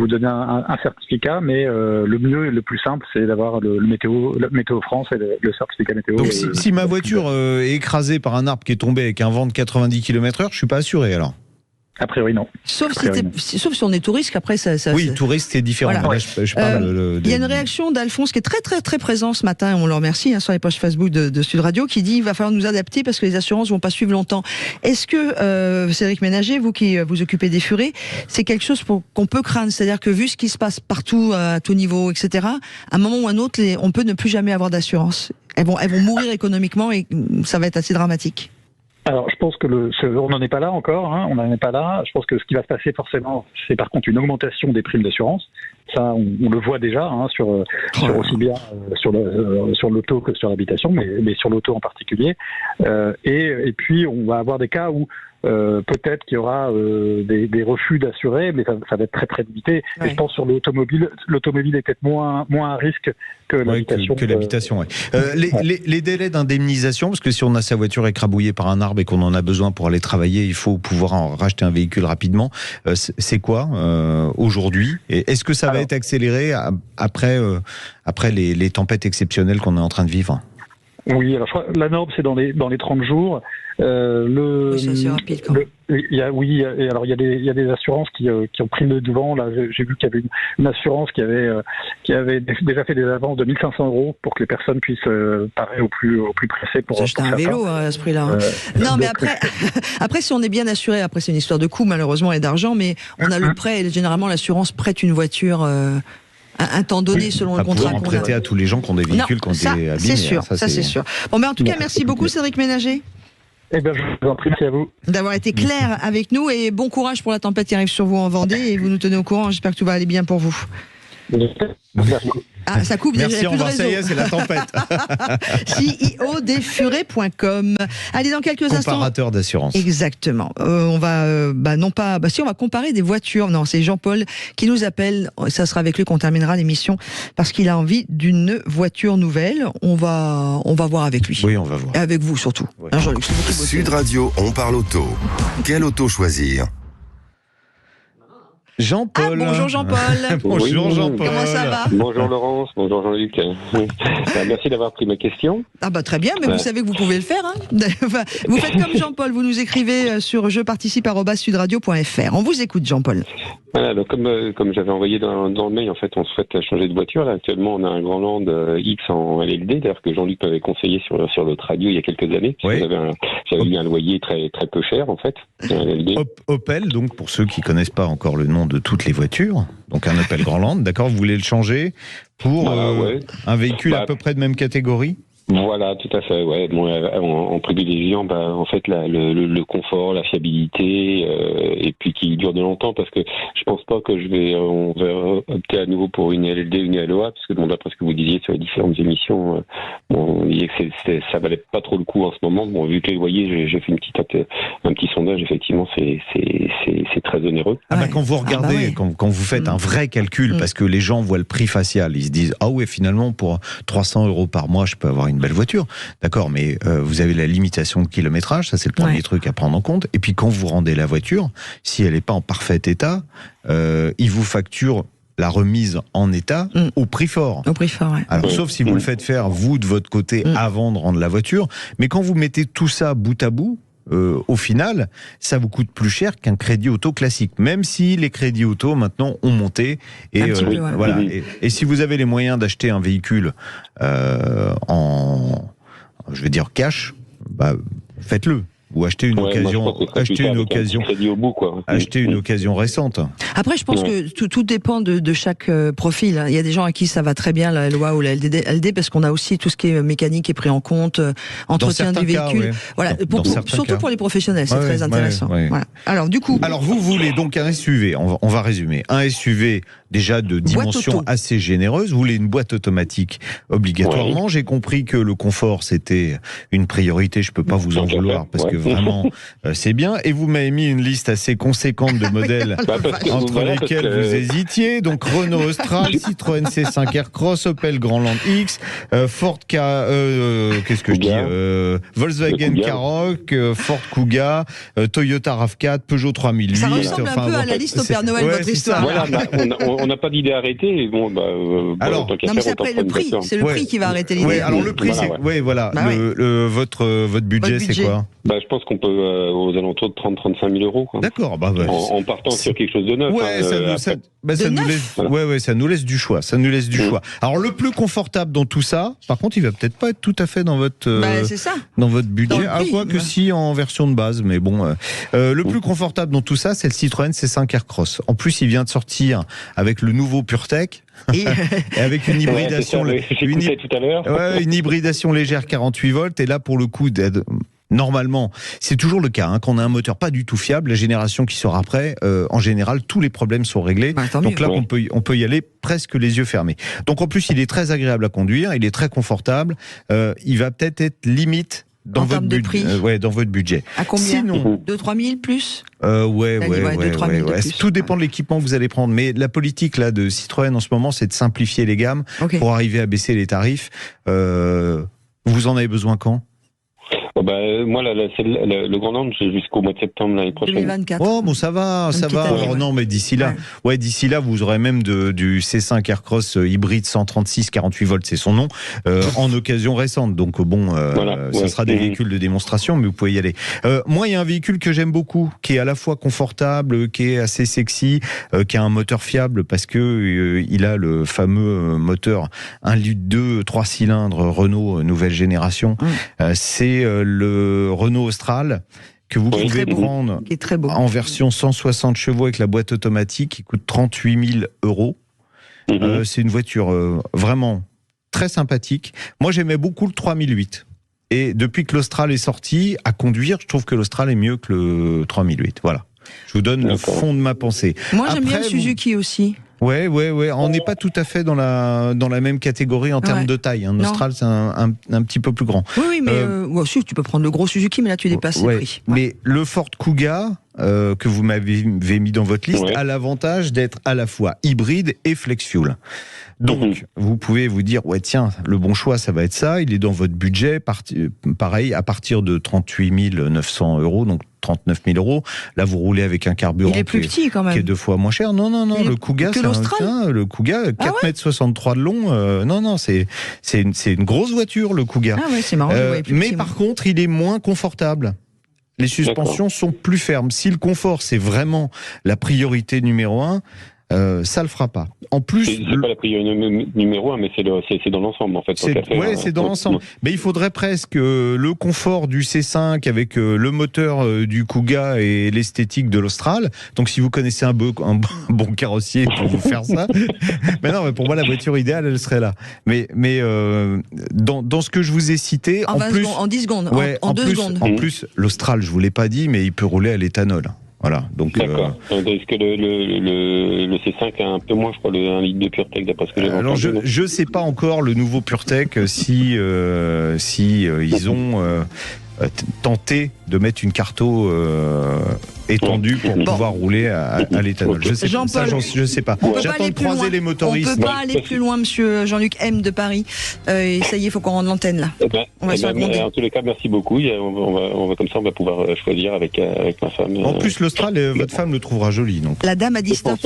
Speaker 15: donner un certificat. Mais le mieux et le plus simple, c'est d'avoir le Météo France et le certificat météo.
Speaker 3: Donc si ma voiture est écrasée par un arbre qui est tombé avec un vent de 90 km/h, je suis pas assuré alors ?
Speaker 15: A priori, non.
Speaker 2: Sauf si on est touriste, après ça.
Speaker 3: Oui, touriste, c'est différent.
Speaker 2: Voilà.
Speaker 3: Là, je parle
Speaker 2: il y a une réaction d'Alphonse qui est très très très présent ce matin, on le remercie, sur les pages Facebook de Sud Radio, qui dit il va falloir nous adapter parce que les assurances vont pas suivre longtemps. Est-ce que, Cédric Ménager, vous qui vous occupez des Furets, c'est quelque chose qu'on peut craindre ? C'est-à-dire que vu ce qui se passe partout, à tout niveau, etc., à un moment ou à un autre, on peut ne plus jamais avoir d'assurance. Elles vont mourir économiquement et ça va être assez dramatique.
Speaker 15: Alors, je pense que on n'en est pas là encore, on n'en est pas là. Je pense que ce qui va se passer forcément, c'est par contre une augmentation des primes d'assurance. Ça, on le voit déjà sur aussi bien sur l'auto que sur l'habitation, mais sur l'auto en particulier. Et puis, on va avoir des cas où peut-être qu'il y aura des refus d'assurer, mais ça va être très très limité. Et je pense sur l'automobile est peut-être moins à risque que l'habitation.
Speaker 3: Que l'habitation, les délais d'indemnisation, parce que si on a sa voiture écrabouillée par un arbre et qu'on en a besoin pour aller travailler, il faut pouvoir en racheter un véhicule rapidement. C'est quoi aujourd'hui ? Et est-ce que ça va être accéléré après les tempêtes exceptionnelles qu'on est en train de vivre ?
Speaker 15: Oui, alors la norme c'est dans les 30 jours.
Speaker 2: C'est assez rapide quand même.
Speaker 15: Il y a des assurances qui ont pris le devant. Là, j'ai vu qu'il y avait une assurance qui avait déjà fait des avances de 1 500 € pour que les personnes puissent parer au plus pressé pour
Speaker 2: acheter un vélo à ce prix-là. Non, mais après, si on est bien assuré, après c'est une histoire de coût malheureusement et d'argent, mais on a le prêt. Et généralement, l'assurance prête une voiture. Un temps donné selon le contrat qu'on a.
Speaker 3: Prêter à tous les gens qui ont des véhicules qui ont été abîmés.
Speaker 2: C'est sûr, ça c'est sûr. Bon, en tout cas, merci beaucoup Cédric Ménager.
Speaker 15: Eh bien, je vous en prie, merci à vous.
Speaker 2: D'avoir été clair avec nous et bon courage pour la tempête qui arrive sur vous en Vendée et vous nous tenez au courant. J'espère que tout va aller bien pour vous. Ah, ça coupe.
Speaker 3: Merci,
Speaker 2: déjà,
Speaker 3: on va, ça y est, c'est la tempête.
Speaker 2: CEO-des-Furets.com. Allez, dans quelques instants.
Speaker 3: Comparateur d'assurance.
Speaker 2: Exactement. On va, on va comparer des voitures. Non, c'est Jean-Paul qui nous appelle. Ça sera avec lui qu'on terminera l'émission parce qu'il a envie d'une voiture nouvelle. On va voir avec lui.
Speaker 3: Oui, on va voir.
Speaker 2: Et avec vous surtout.
Speaker 3: Oui.
Speaker 2: Hein, Jean-Luc,
Speaker 1: Sud Radio, on parle auto. Quelle auto choisir ?
Speaker 3: Jean-Paul.
Speaker 2: Bonjour Jean-Paul.
Speaker 3: Bonjour Jean-Paul.
Speaker 2: Comment ça va ?
Speaker 16: Bonjour Laurence, bonjour Jean-Luc. Merci d'avoir pris ma question.
Speaker 2: Ah bah très bien, mais vous savez que vous pouvez le faire. Vous faites comme Jean-Paul, vous nous écrivez sur jeparticipe@sudradio.fr. On vous écoute Jean-Paul.
Speaker 16: Voilà, donc comme j'avais envoyé dans le mail, en fait, on souhaite changer de voiture. Là, actuellement, on a un Grandland X en LLD, d'ailleurs que Jean-Luc m'avait conseillé sur notre radio il y a quelques années.
Speaker 3: Oui.
Speaker 16: j'avais eu un loyer très très peu cher en fait.
Speaker 3: Opel, donc pour ceux qui connaissent pas encore le nom de toutes les voitures, donc un Opel Grandland, d'accord, vous voulez le changer pour un véhicule à peu près de même catégorie?
Speaker 16: Voilà, tout à fait. Ouais, bon, en privilégiant en fait le confort, la fiabilité, et puis qui dure de longtemps, parce que je pense pas que on va opter à nouveau pour une LLD, une LOA, parce que bon, d'après ce que vous disiez sur les différentes émissions, on disait que ça valait pas trop le coup en ce moment. Bon, vu que les loyers, j'ai fait un petit sondage, effectivement, c'est très onéreux.
Speaker 3: Quand vous regardez, quand vous faites un vrai calcul, parce que les gens voient le prix facial, ils se disent ah ouais, finalement pour 300 € par mois, je peux avoir une belle voiture, d'accord, mais vous avez la limitation de kilométrage, ça c'est le premier truc à prendre en compte. Et puis quand vous rendez la voiture, si elle n'est pas en parfait état, ils vous facturent la remise en état au prix fort.
Speaker 2: Au prix fort, ouais.
Speaker 3: Alors, sauf si vous le faites faire, vous, de votre côté, avant de rendre la voiture. Mais quand vous mettez tout ça bout à bout, au final, ça vous coûte plus cher qu'un crédit auto classique, même si les crédits auto maintenant ont monté. Et, voilà. Et si vous avez les moyens d'acheter un véhicule je vais dire cash, faites-le. Ou acheter une occasion, acheter une occasion récente.
Speaker 2: Après, je pense que tout dépend de chaque profil. Il y a des gens à qui ça va très bien la LOA ou la LD parce qu'on a aussi tout ce qui est mécanique est pris en compte, entretien du véhicule. Voilà, surtout pour les professionnels, c'est très intéressant. Voilà. Alors du coup,
Speaker 3: vous voulez donc un SUV. On va résumer. Un SUV déjà de dimension assez généreuse. Vous voulez une boîte automatique obligatoirement. J'ai compris que le confort c'était une priorité. Je peux pas vous en vouloir parce que vraiment, c'est bien. Et vous m'avez mis une liste assez conséquente de modèles entre lesquels vous hésitiez. Donc Renault Austral, Citroën C5 Aircross, Opel Grandland X, Ford Volkswagen Karoq, Ford Kuga, Toyota RAV4, Peugeot 3008.
Speaker 2: Ça ressemble un peu à la liste au Père Noël de votre histoire.
Speaker 16: Voilà, on n'a pas d'idée arrêtée. Et bon,
Speaker 2: alors, non, mais c'est après le prix. C'est le prix qui va arrêter l'idée.
Speaker 3: Alors le prix, c'est votre budget, c'est quoi?
Speaker 16: Je pense qu'on peut aux alentours de 30-35 000 €. D'accord. En partant sur quelque chose de neuf.
Speaker 3: Ça nous laisse du choix. Alors le plus confortable dans tout ça, par contre, il va peut-être pas être tout à fait dans votre dans votre budget. Quoique si en version de base, mais bon. Le plus confortable dans tout ça, c'est le Citroën C5 Aircross. En plus, il vient de sortir avec le nouveau PureTech. Et avec une hybridation, une hybridation légère 48 volts. Et là, pour le coup, normalement, c'est toujours le cas, quand on a un moteur pas du tout fiable, la génération qui sera après, en général, tous les problèmes sont réglés. Donc là, on peut y aller presque les yeux fermés. Donc en plus, il est très agréable à conduire, il est très confortable. Il va peut-être être limite dans votre budget.
Speaker 2: À combien? Sinon, 2-3 000 plus?
Speaker 3: Tout dépend de l'équipement que vous allez prendre. Mais la politique là de Citroën en ce moment, c'est de simplifier les gammes pour arriver à baisser les tarifs. Vous en avez besoin quand?
Speaker 16: Moi, le Grandland, j'ai jusqu'au mois de septembre l'année prochaine.
Speaker 2: 2024.
Speaker 3: Oh, bon, ça va. Alors, non, mais d'ici là, vous aurez même du C5 Aircross hybride 136 48 volts, c'est son nom, en occasion récente. Donc, ça sera des véhicules de démonstration, mais vous pouvez y aller. Moi, il y a un véhicule que j'aime beaucoup, qui est à la fois confortable, qui est assez sexy, qui a un moteur fiable parce que il a le fameux moteur 1,2 litre 3 cylindres Renault nouvelle génération. C'est le Renault Austral que vous pouvez prendre en version 160 chevaux avec la boîte automatique qui coûte 38 000 €. C'est une voiture vraiment très sympathique. Moi, j'aimais beaucoup le 3008. Et depuis que l'Austral est sorti, à conduire, je trouve que l'Austral est mieux que le 3008. Voilà. Je vous donne le fond de ma pensée.
Speaker 2: Moi, j'aime bien le Suzuki aussi.
Speaker 3: Ouais. On n'est pas tout à fait dans la même catégorie en termes de taille. Un Austral, c'est un petit peu plus grand.
Speaker 2: Oui, mais si, tu peux prendre le gros Suzuki, mais là, tu dépasses les prix.
Speaker 3: Mais le Ford Kuga, que vous m'avez mis dans votre liste, a l'avantage d'être à la fois hybride et flex-fuel. Donc, vous pouvez vous dire, le bon choix, ça va être ça. Il est dans votre budget, pareil, à partir de 38 900 €, donc 39 000 €. Là, vous roulez avec un carburant
Speaker 2: qui est
Speaker 3: 2 fois moins cher. Non, le Kuga, le Kuga, 4,63 m de long. C'est une grosse voiture, le Kuga.
Speaker 2: C'est marrant.
Speaker 3: Mais par contre, il est moins confortable. Les suspensions sont plus fermes. Si le confort, c'est vraiment la priorité numéro 1, ça le fera pas. En plus,
Speaker 16: c'est pas la priorité numéro 1, mais c'est dans l'ensemble en fait.
Speaker 3: C'est dans l'ensemble. Mais il faudrait presque le confort du C5 avec le moteur du Kuga et l'esthétique de l'Austral. Donc si vous connaissez un bon carrossier pour vous faire ça, mais non, mais pour moi la voiture idéale elle serait là. Mais dans ce que je vous ai cité, en
Speaker 2: 10 secondes, en 2 secondes.
Speaker 3: En plus, l'Austral, je vous l'ai pas dit, mais il peut rouler à l'éthanol. Voilà, donc.
Speaker 16: D'accord. Est-ce que le C5 a un peu moins, je crois, 1 litre de PureTech d'après ce que j'ai entendu?
Speaker 3: Alors je sais pas encore le nouveau PureTech si ils ont tenté de mettre une carto étendue pour pouvoir rouler à l'éthanol. Je sais pas. Je sais pas. J'attends de croiser les motoristes.
Speaker 2: On peut pas aller plus loin, monsieur Jean-Luc M de Paris. Et ça y est, il faut qu'on rende l'antenne là. On va se raconter.
Speaker 16: En tous les cas, merci beaucoup. On va comme ça, on va pouvoir choisir avec ma femme.
Speaker 3: En plus, l'Austral, votre femme le trouvera joli. Donc.
Speaker 2: La dame a dit stop.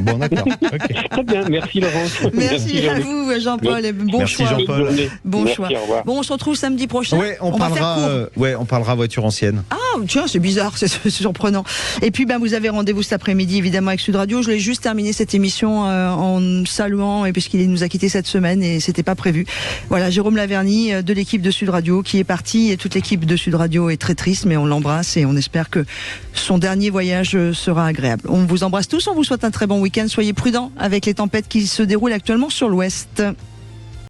Speaker 3: Bon, d'accord. Okay.
Speaker 16: Très bien. Merci Laurence.
Speaker 2: Merci à vous, Jean-Paul. Bon choix.
Speaker 3: Merci Jean-Paul.
Speaker 2: Bon choix. Bon, on se retrouve samedi prochain.
Speaker 3: Ouais, on parlera voiture ancienne.
Speaker 2: Ah, tiens, c'est bizarre, c'est surprenant. Et puis, vous avez rendez-vous cet après-midi, évidemment, avec Sud Radio. Je voulais juste terminer cette émission en saluant, puisqu'il nous a quittés cette semaine et c'était pas prévu. Voilà, Jérôme Laverny de l'équipe de Sud Radio qui est parti. Et toute l'équipe de Sud Radio est très triste, mais on l'embrasse et on espère que son dernier voyage sera agréable. On vous embrasse tous, on vous souhaite un très bon week-end. Soyez prudents avec les tempêtes qui se déroulent actuellement sur l'Ouest.